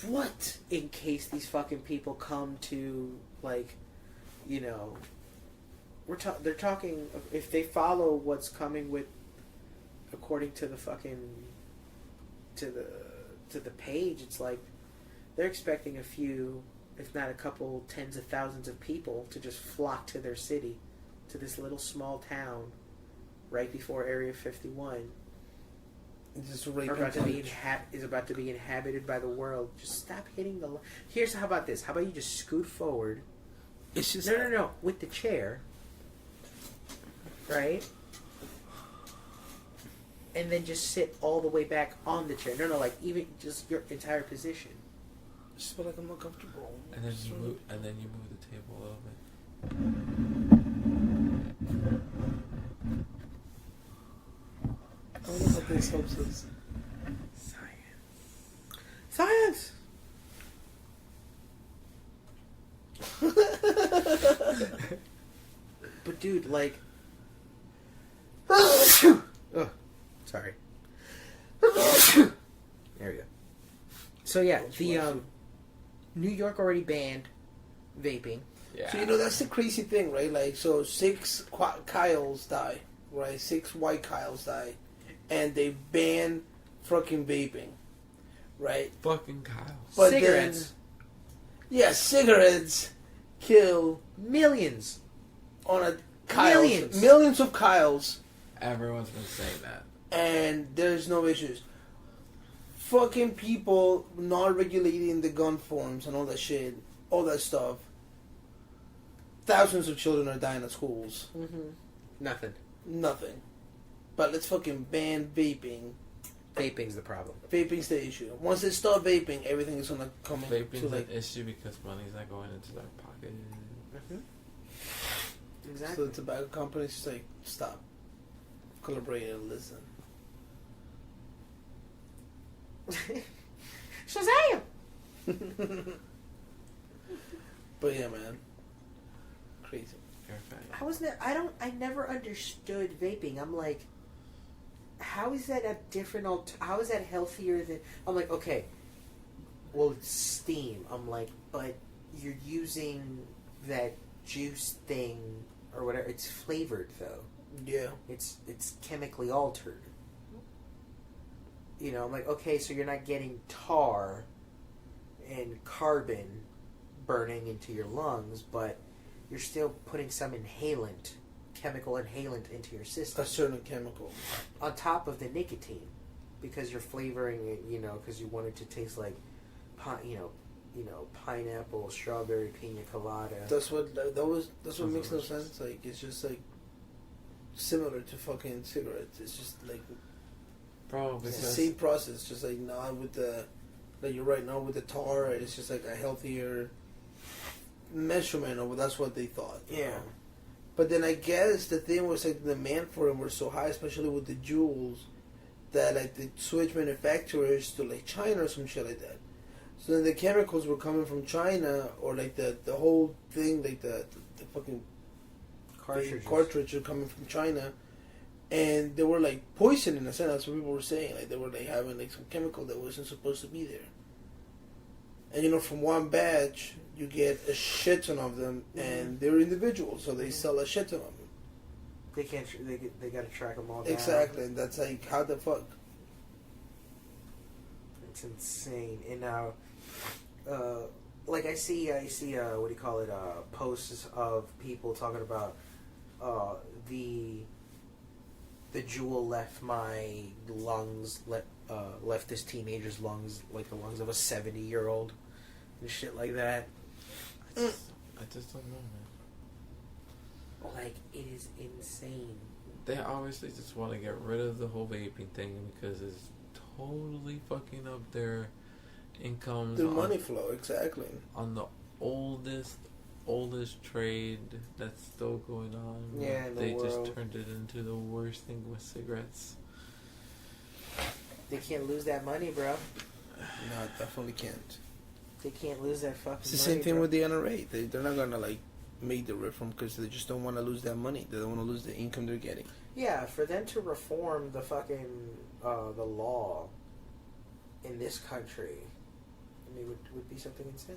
What? In case these fucking people come to like, you know, they're talking if they follow what's coming with, according to the fucking to the page, it's like they're expecting a few, if not a couple, tens of thousands of people to just flock to their city, to this little small town, right before Area 51. Just Is about to be inhabited by the world. Just stop hitting the. How about this? How about you just scoot forward? It's just No. With the chair, right? And then just sit all the way back on the chair. No, like even just your entire position. Just feel like I'm not comfortable. And then you move the table a little bit. I don't know what this helps us. Science. But dude, like, oh, sorry. There we go. So yeah, the New York already banned vaping. Yeah. So that's the crazy thing, right? Like, so 6 Kyles die, right? 6 white Kyles die, and they ban fucking vaping, right? Fucking Kyles. But Cigarettes. Cigarettes kill Millions. on a Kyles. Millions. Millions of Kyles, Everyone's been saying that. and there's no issues. Fucking people not regulating the gun forms and all that shit, all that stuff. Thousands of children are dying at schools. Mm-hmm. Nothing. But let's fucking ban vaping. Vaping's the problem. Vaping's the issue. Once they start vaping, everything is gonna come Vaping's to like. an issue because money's not going into their pocket. Mm-hmm. Exactly. So the tobacco companies just like stop, collaborate and listen. Shazam! But yeah, man, crazy. I never understood vaping. I'm like, how is that a different how is that healthier than, I'm like, okay, well, it's steam. I'm like, but you're using that juice thing or whatever. It's flavored though. Yeah. It's chemically altered. You know, I'm like, okay, so you're not getting tar and carbon burning into your lungs, but you're still putting some chemical inhalant into your system. A certain chemical. On top of the nicotine, because you're flavoring it, you know, because you want it to taste like, pineapple, strawberry, pina colada. That's what makes no sense. Like, it's just like similar to fucking cigarettes. It's just like, bro, it's the same process. Just like not with the, like you're right now with the tar. It's just like a healthier measurement of that's what they thought. Yeah. But then I guess the thing was like the demand for them were so high, especially with the jewels, that like they switched manufacturers to like China or some shit like that. So then the chemicals were coming from China, or like the whole thing, like the fucking cartridge were coming from China, and they were like poison in a sense. That's what people were saying. Like they were like having like some chemical that wasn't supposed to be there. And from one batch you get a shit ton of them, and they're individuals, so they sell a shit ton of them. They can't. They got to track them all down. Exactly, and that's like how the fuck. It's insane. And now, like I see what do you call it? Posts of people talking about the jewel left my lungs, left this teenager's lungs like the lungs of a 70-year-old and shit like that. I just don't know, man. Like, it is insane. They obviously just want to get rid of the whole vaping thing because it's totally fucking up their incomes. The money flow, exactly. On the oldest trade that's still going on. Yeah, in the they world. just turned it into the worst thing with cigarettes. They can't lose that money, bro. No, definitely can't. They can't lose that fucking money. It's the same thing bro. with the NRA. They're not gonna like make the reform because they just don't want to lose that money. They don't want to lose the income they're getting. Yeah, for them to reform the fucking the law in this country, I mean, would be something insane.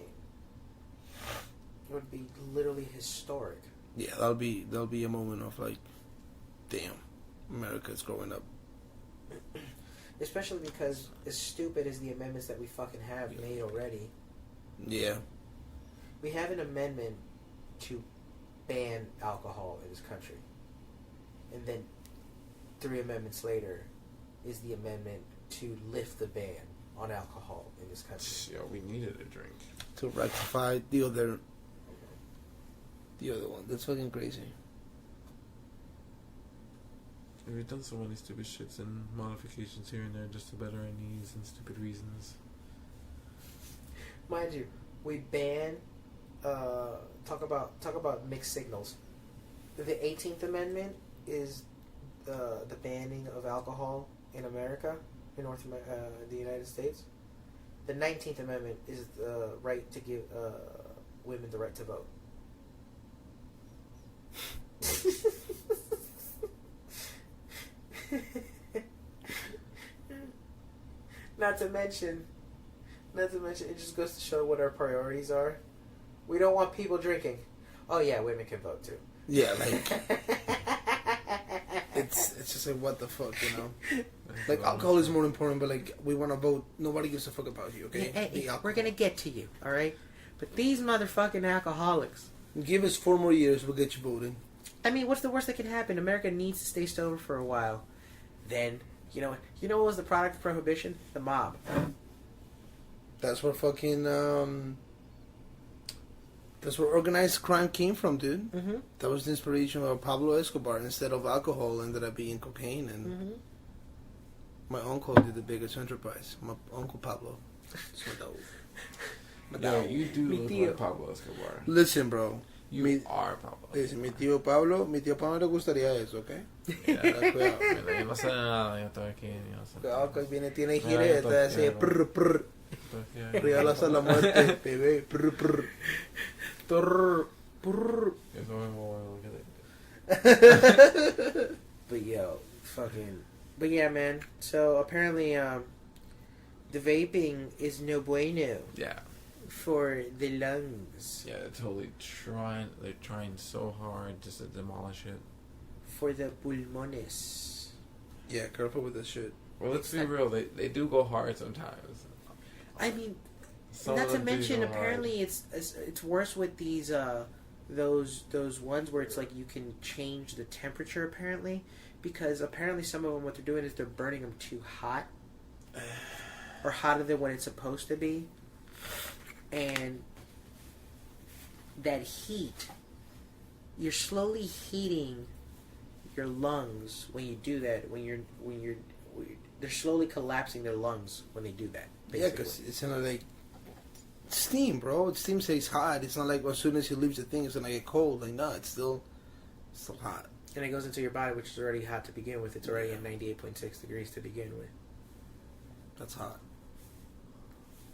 It would be literally historic. Yeah, that'll be a moment of like, damn, America's growing up. Especially because as stupid as the amendments that we fucking have made already, Yeah. we have an amendment to ban alcohol in this country. And then 3 amendments later is the amendment to lift the ban on alcohol in this country. Yeah, we needed a drink. To rectify the other one. That's fucking crazy. We've done so many stupid shits and modifications here and there just to better our needs and stupid reasons. Mind you, we ban talk about mixed signals. The 18th Amendment is the banning of alcohol in America, in the United States. The 19th Amendment is the right to give women the right to vote. Not to mention, it just goes to show what our priorities are. We don't want people drinking. Oh yeah, women can vote too. Yeah, like it's just like what the fuck, you know? Like alcohol is more important, but like we want to vote. Nobody gives a fuck about you, okay? Hey, we're gonna get to you, all right? But these motherfucking alcoholics. Give us 4 more years, we'll get you voting. I mean, what's the worst that can happen? America needs to stay sober for a while. Then, you know what was the product of prohibition? The mob. That's where fucking that's where organized crime came from, dude. Mm-hmm. That was the inspiration of Pablo Escobar. Instead of alcohol, ended up being cocaine, and my uncle did the biggest enterprise. My uncle Pablo. It's my dog. Yeah, you do Mi look tío. like Pablo Escobar. Listen, bro. You are Pablo. Listen, mi tío Pablo no le gustaría eso, ¿ok? Yeah. Cuidado. Mira, yo no sé nada, yo estoy aquí. Yo no sé Cuidado que viene, tiene Mira, gire, yo está estoy así, aquí, prr, prr. Estoy aquí. Regalas a la muerte, bebé, prr, prr. Prr, prr. Eso es bueno, ¿qué te- But yeah, man. So apparently, the vaping is no bueno Yeah. for the lungs, Yeah, they're trying so hard just to demolish it. for the pulmones. Yeah, careful with this shit. Well, let's be real, they do go hard sometimes. I mean, Some not of to them do mention, go hard. apparently it's worse with these those ones where it's like you can change the temperature apparently, because apparently some of them what they're doing is they're burning them too hot or hotter than what it's supposed to be, and that heat, you're slowly heating your lungs when you do that. They're slowly collapsing their lungs when they do that. Yeah, Basically. because it's not like steam, bro. Steam stays hot. It's not like as soon as you leave the thing, it's gonna get cold. Like no, it's still hot. And it goes into your body, which is already hot to begin with. It's already at 98.6 degrees to begin with. That's hot.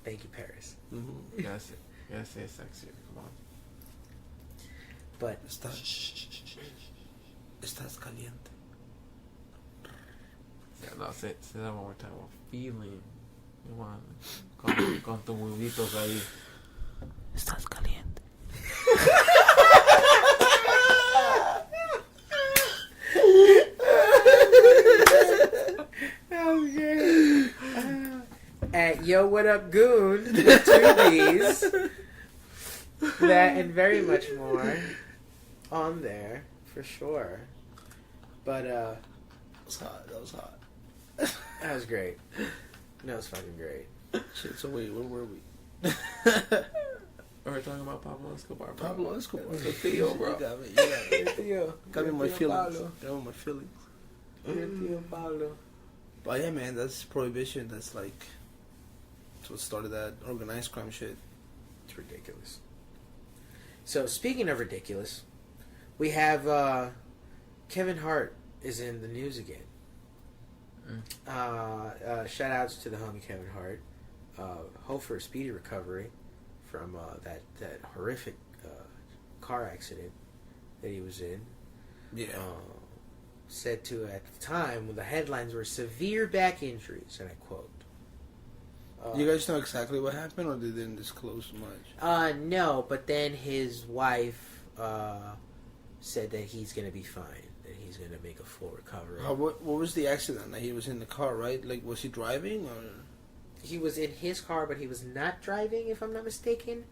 Thank you, Paris. Mm-hmm. You gotta say it sexier. Come on. But Estás caliente. Yeah, no, say that one more time. I'm feeling. Come on. Con tus huevitos ahí. estás caliente. Okay. At Yo What Up Goon, with 2 B's. That and very much more on there, for sure. But, That was hot. That was hot. that was great. That was fucking great. Shit. So wait, where were we? Or we're talking about Pablo Escobar, bro. Pablo Escobar. The Theo, bro. You got me. You got me. Theo. Got me in my Theo feelings. Pablo. Got me in my feelings. Theo Pablo. But yeah, man, that's prohibition. That's like, that's what started that organized crime shit. It's ridiculous. So, speaking of ridiculous, we have Kevin Hart is in the news again. Shout outs to the homie Kevin Hart. Hope for a speedy recovery from that horrific car accident that he was in. Yeah. Said to at the time when the headlines were severe back injuries, and I quote. You guys know exactly what happened, or they didn't disclose much? No, but then his wife said that he's gonna be fine, that he's gonna make a full recovery. What was the accident? Like, he was in the car, right? Like, was he driving, or? He was in his car, but he was not driving, if I'm not mistaken,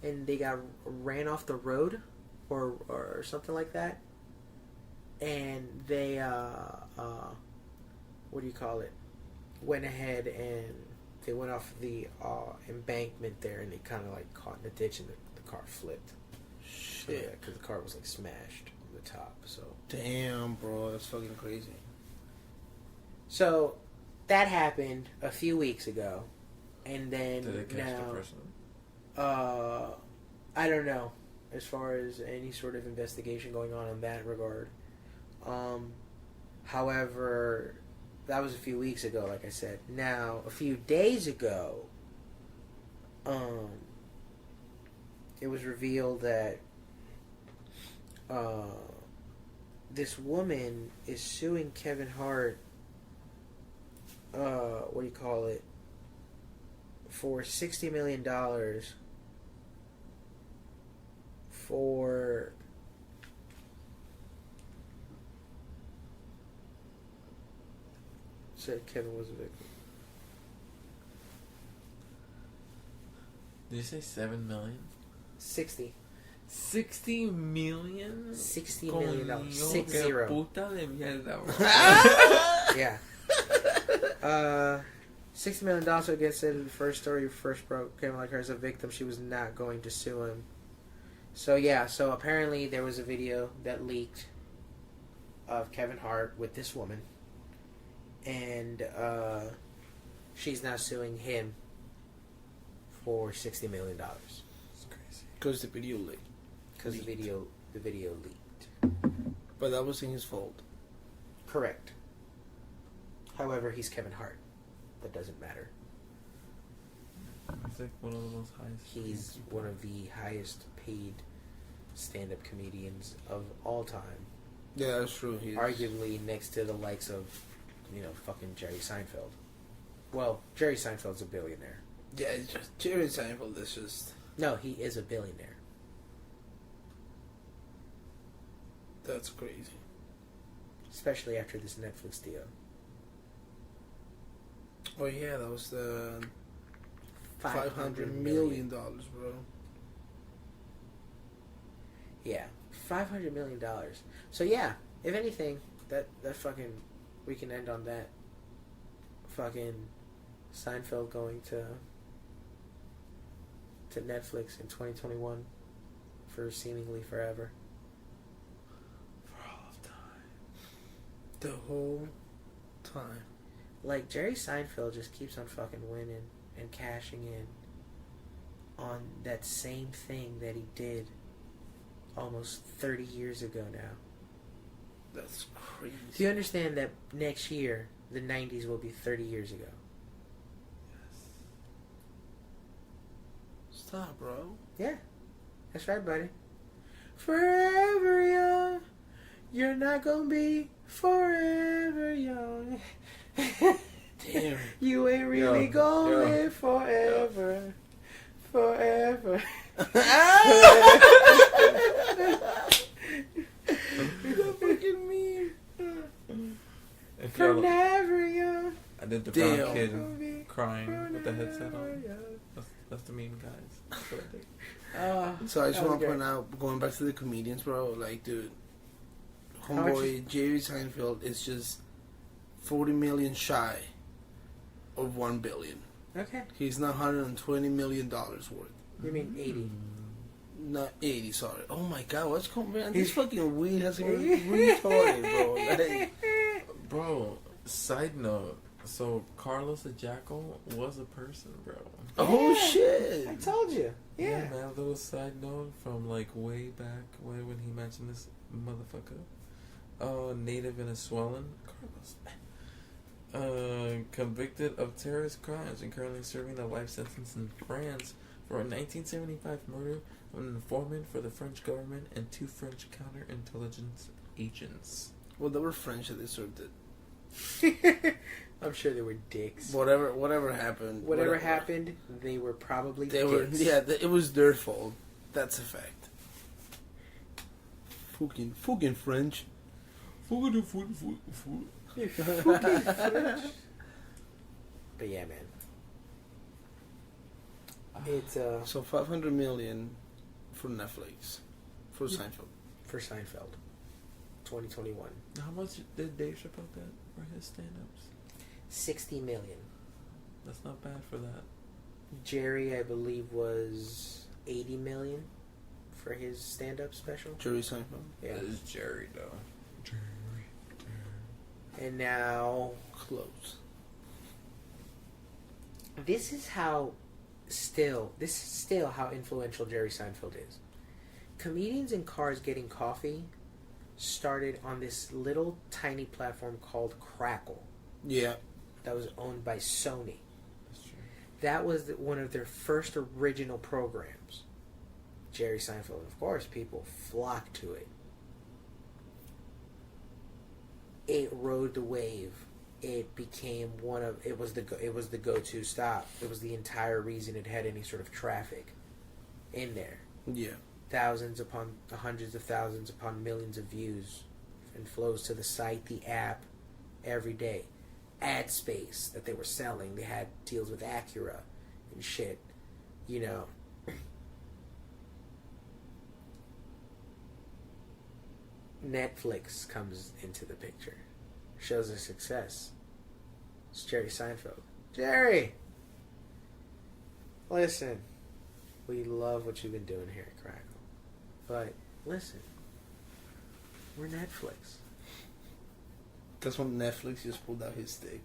and they got ran off the road, or something like that. And they, what do you call it? Went ahead and they went off the embankment there, and they kind of like caught in the ditch, and the car flipped. Shit. Yeah, because the car was like smashed from the top. So Damn, bro, that's fucking crazy. So that happened a few weeks ago, and then Did they catch now, the person? I don't know as far as any sort of investigation going on in that regard. However, that was a few weeks ago, like I said. Now, a few days ago, it was revealed that this woman is suing Kevin Hart, what do you call it, for $60 million for said Kevin was a victim. Did you say 7 million? 60. 60 million? $60 million. Coño, 60. qué puta de mierda, bro. Yeah. $60 million against it in the first story first broke Kevin like her as a victim. She was not going to sue him. So yeah, so apparently there was a video that leaked of Kevin Hart with this woman. And she's now suing him for $60 million. It's crazy. Because the video leaked. Because the video leaked. But that wasn't his fault. Correct. However, he's Kevin Hart. That doesn't matter. He's like one of the most highest. He's one of the highest paid stand-up comedians of all time. Yeah, that's true. He's Arguably next to the likes of, fucking Jerry Seinfeld. Well, Jerry Seinfeld's a billionaire. Yeah, it's just Jerry Seinfeld is just... No, he is a billionaire. That's crazy. Especially after this Netflix deal. Oh yeah, that was the $500 million, million, bro. Yeah, $500 million. So yeah, if anything, that fucking, we can end on that. Fucking Seinfeld going to Netflix in 2021 for seemingly forever. For all of time. The whole time. Like, Jerry Seinfeld just keeps on fucking winning and cashing in on that same thing that he did almost 30 years ago now. That's crazy. Do you understand that next year, the 90s will be 30 years ago? Yes. Stop, bro. Yeah, that's right, buddy. Forever young, you're not gonna be forever young. Damn. You ain't really gonna live forever. Forever. That fucking meme. Forever young. I did the Damn. brown kid crying with the headset on. That's the meme, guys. That's what I think. So I just that was want to great. point out, going back to the comedians, bro, like, dude, How much homeboy Jerry Seinfeld is just 40 million shy of 1 billion. Okay. He's not $120 million worth. You mean 80? Not 80, sorry. Oh my god, what's going on? This fucking weed has been retarded, bro. Like, Bro, side note. So, Carlos the Jackal was a person, bro. oh Yeah. shit. I told you. Yeah. Man, little side note from like way back when he mentioned this motherfucker. Native Venezuelan, Carlos. Convicted of terrorist crimes and currently serving a life sentence in France for a 1975 murder of an informant for the French government and 2 French counterintelligence agents. Well, they were French that they served it. I'm sure they were dicks. Whatever happened. Whatever happened, they were probably They dicks. were, yeah, it was their fault. That's a fact. Fucking French. But yeah, man. It's So 500 million for Netflix. For Seinfeld. for Seinfeld. 2021. How much did Dave Chappelle get for his stand-ups? 60 million. That's not bad for that. Jerry, I believe, was 80 million for his stand-up special. Jerry Seinfeld. Yeah. That is Jerry, though. And now, Close. this is still how influential Jerry Seinfeld is. Comedians in cars getting coffee started on this little tiny platform called Crackle Yeah. that was owned by Sony. That's true. That was one of their first original programs. Jerry Seinfeld, of course, people flocked to it. It rode the wave. It became it was the go-to stop. It was the entire reason it had any sort of traffic in there. Yeah. Thousands upon hundreds of thousands upon millions of views and flows to the site, the app, every day. Ad space that they were selling. They had deals with Acura and shit. You know. Netflix comes into the picture. Shows a success. It's Jerry Seinfeld. Jerry! Listen. We love what you've been doing here at Crackle. But, listen. We're Netflix. That's when Netflix just pulled out his stick.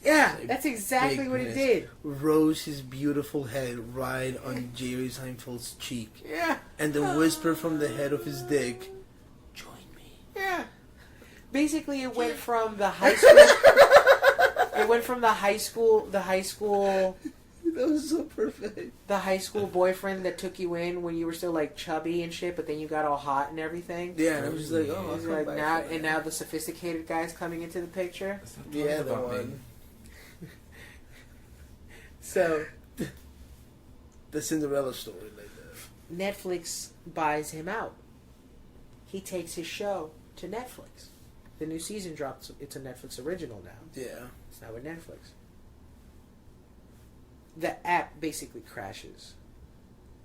Yeah, Like, that's exactly what it bigness. did. Rose his beautiful head right on Jerry Seinfeld's cheek. Yeah. And the whisper from the head of his dick, join me. Yeah. Basically, it went from the high school... it went from the high school... That was so perfect. The high school boyfriend that took you in when you were still like chubby and shit, but then you got all hot and everything. Yeah, and I was just like, oh, I'll He's come like, back now, for that. and now the sophisticated guy's coming into the picture. Stop Yeah, talking the about me. one. So The Cinderella story like that. Netflix buys him out. He takes his show to Netflix. The new season drops. It's a Netflix original now. Yeah. It's now with Netflix. The app basically crashes.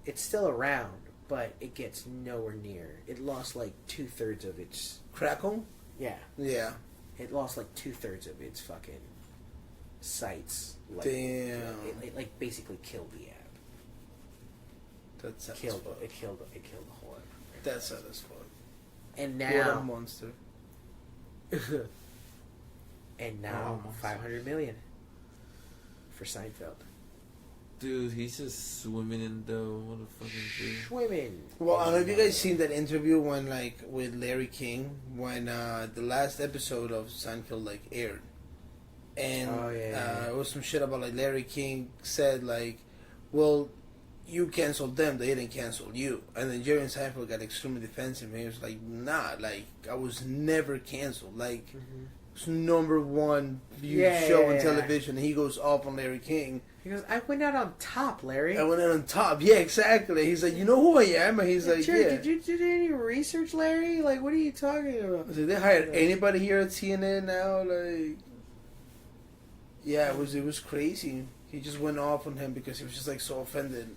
It's still around, but it gets nowhere near. It lost like 2/3 of its... Crackle? Yeah. Yeah. It lost like 2/3 of its fucking sites. Like, Damn. It like basically killed the app. That's sad as Killed fuck. it. Killed the whole app. That's sad as fuck. And What a now, monster. and now, Oh, 500 million for Seinfeld. Dude, he's just swimming in dough. What a fucking dude. Swimming. Well, have you guys seen that interview when, like, with Larry King when the last episode of Seinfeld like aired, and Oh, yeah. it was some shit about like Larry King said like, well, you canceled them, they didn't cancel you, and then Jerry and Seinfeld got extremely defensive, and he was like, nah, like I was never canceled, like it's #1 viewed Yeah, show yeah, on yeah. television, and he goes off on Larry King. He goes, I went out on top, Larry. I went in on top. Yeah, exactly. He's like, you know who I am? And he's like, Jerry, yeah. did you do any research, Larry? Like, what are you talking about? Did they hire anybody here at CNN now? Like, yeah, it was crazy. He just went off on him because he was just like so offended.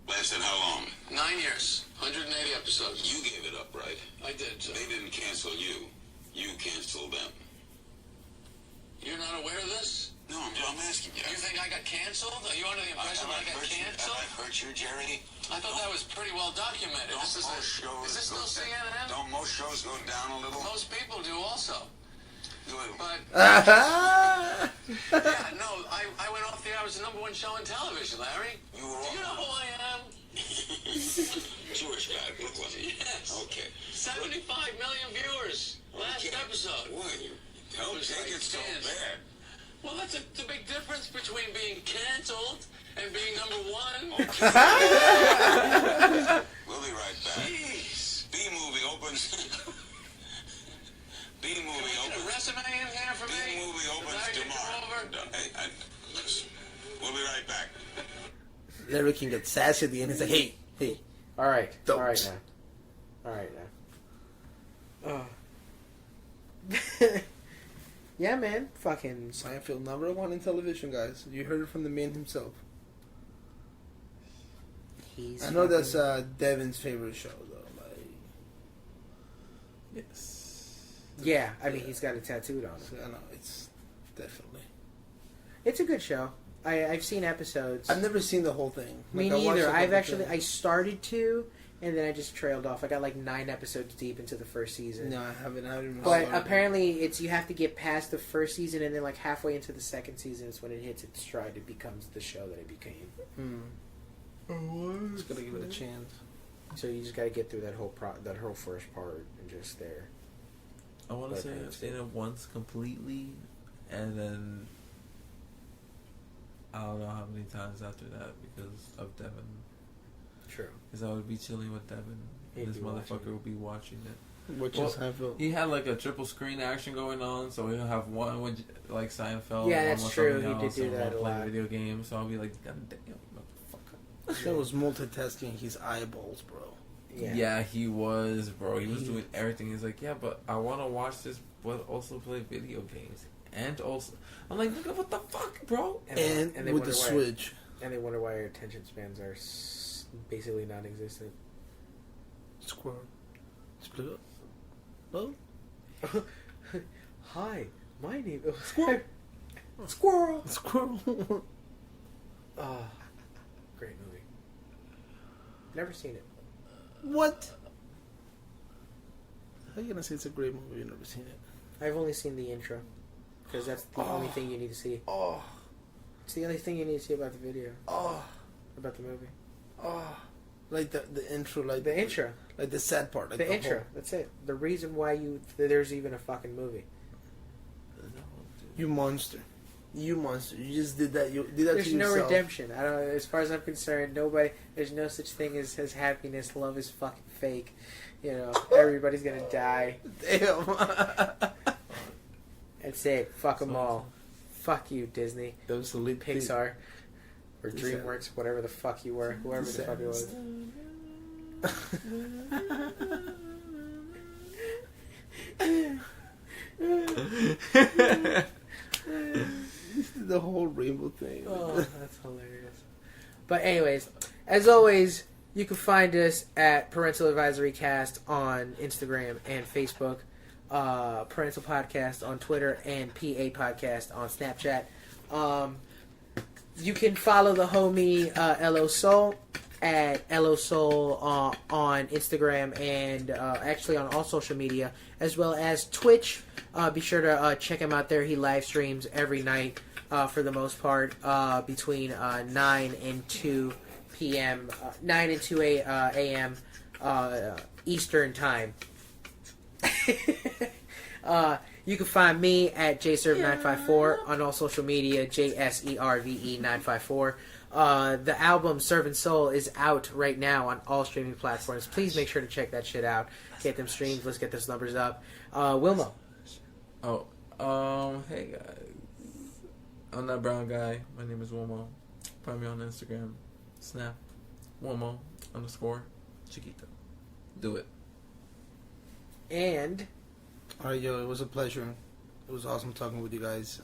Lasted how long? 9 years, 180 episodes. You gave it up, right? I did. They didn't cancel you. You canceled them. You're not aware of this? No, I'm asking you. You think I got canceled? Are you under the impression that I got canceled? Have I hurt you, Jerry? I thought that was pretty well documented. Don't Is this still CNN? Don't most shows go down a little? Most people do also. But, Ah! yeah, no, I went off the air. I was the #1 show on television, Larry. You were Do you know who I am? Jewish guy, Brooklyn. Yes. Okay. 75 million viewers last Okay. episode. Boy, you don't was take like it so this. bad. Well, that's a big difference between being canceled and being #1. We'll be right back. Jeez. B-movie opens. Can we get a resume in here for me? B-movie opens Did I get tomorrow. over? Hey, listen. We'll be right back. Larry can get sassy at the end. He's like, hey. All right. Don't. All right now. All right now. Yeah, man. Fucking. Seinfeld #1 in television, guys. You heard it from the man himself. He's I know fucking- that's Devin's favorite show, though. Like, Yes. Yeah, I mean, he's got it tattooed on him. so I know it's definitely. It's a good show. I've seen episodes. I've never seen the whole thing. Me Like, I watched neither. a I've couple actually I things. started to, and then I just trailed off. I got like 9 episodes deep into the first season. No, I haven't. But started. apparently, it's you have to get past the first season, and then like halfway into the second season is when it hits its stride. It becomes the show that it became. Just gotta give it a chance. So you just got to get through that whole first part and just there. I want to But say I've it's- seen it once completely, and then I don't know how many times after that because of Devin. True. Because I would be chilling with Devin. He'd This be watching motherfucker it. would be watching it. Which Well, is Seinfeld. He had like a triple screen action going on, so he'll have one with like Seinfeld. Yeah, one that's with true. something He did else, do and that one a playing lot. video games. So I'll be like, God damn, motherfucker. That show was multitasking his eyeballs, bro. Yeah. He was, bro. He was doing everything. He's like, yeah, but I want to watch this, but also play video games. And also, I'm like, nigga, what the fuck, bro? And, they with the wonder why- Switch. And they wonder why our attention spans are basically non-existent. Squirrel. Split up. Oh? Hi, my name is Squirrel. Squirrel. Squirrel. Oh, great movie. Never seen it. What? How you gonna say it's a great movie? You've never seen it. I've only seen the intro because that's the only thing you need to see. Oh. It's the only thing you need to see about the video, Oh. about the movie. Oh. Like the intro, like The intro, like the sad part, like the intro. whole- That's it. The reason why there's even a fucking movie. You monster. You monster. You just did that. You did that There's to no yourself. redemption. I don't. As far as I'm concerned, nobody. There's no such thing as happiness. Love is fucking fake. You know, everybody's gonna die. Damn. That's it. Fuck them all. Fuck you, Disney, That was the lead Pixar, or Is that- DreamWorks, whatever the fuck you were, whoever the fuck it was. The whole rainbow thing. Oh, that's hilarious. But anyways, as always, you can find us at Parental Advisory Cast on Instagram and Facebook, Parental Podcast on Twitter, and PA Podcast on Snapchat. You can follow the homie LO Soul at LO Soul on Instagram and actually on all social media, as well as Twitch. Be sure to check him out there. He live streams every night for the most part between 9 and 2 p.m. 9 and 2 a.m. Eastern Time. You can find me at jserve954 on all social media, JSERVE954. The album Serve and Soul is out right now on all streaming platforms. Please make sure to check that shit out. Get them streams. Let's get those numbers up. Wilmo. Oh, hey guys. I'm that brown guy. My name is Womo. Find me on Instagram. Snap. Womo _Chiquito. Do it. And All right, yo, it was a pleasure. It was awesome talking with you guys.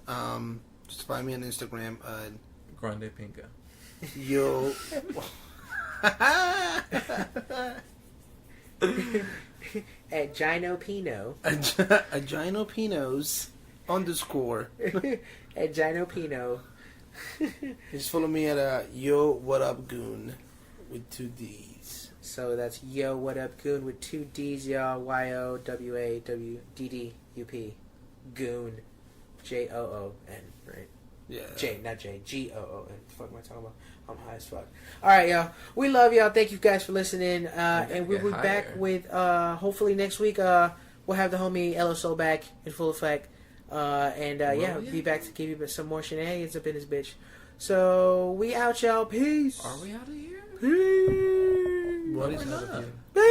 Just find me on Instagram. Grande Pinka. Yo. at Gino Pino. Aginopinos _ at Gino Pino. Just follow me at Yo What Up Goon with 2 D's. So that's Yo What Up Goon with 2 D's, y'all. YOWAWDDUP. Goon. JOON, right? Yeah. Not J. GOON. What the fuck am I talking about? I'm high as fuck. Alright, y'all. We love y'all. Thank you guys for listening. And we'll be back with, hopefully next week, we'll have the homie Elo Soul back in full effect. We'll be back to give you some more shenanigans up in this bitch. So, we out, y'all. Peace. Are we out of here? Peace. What No, is we're out of not. here? Peace.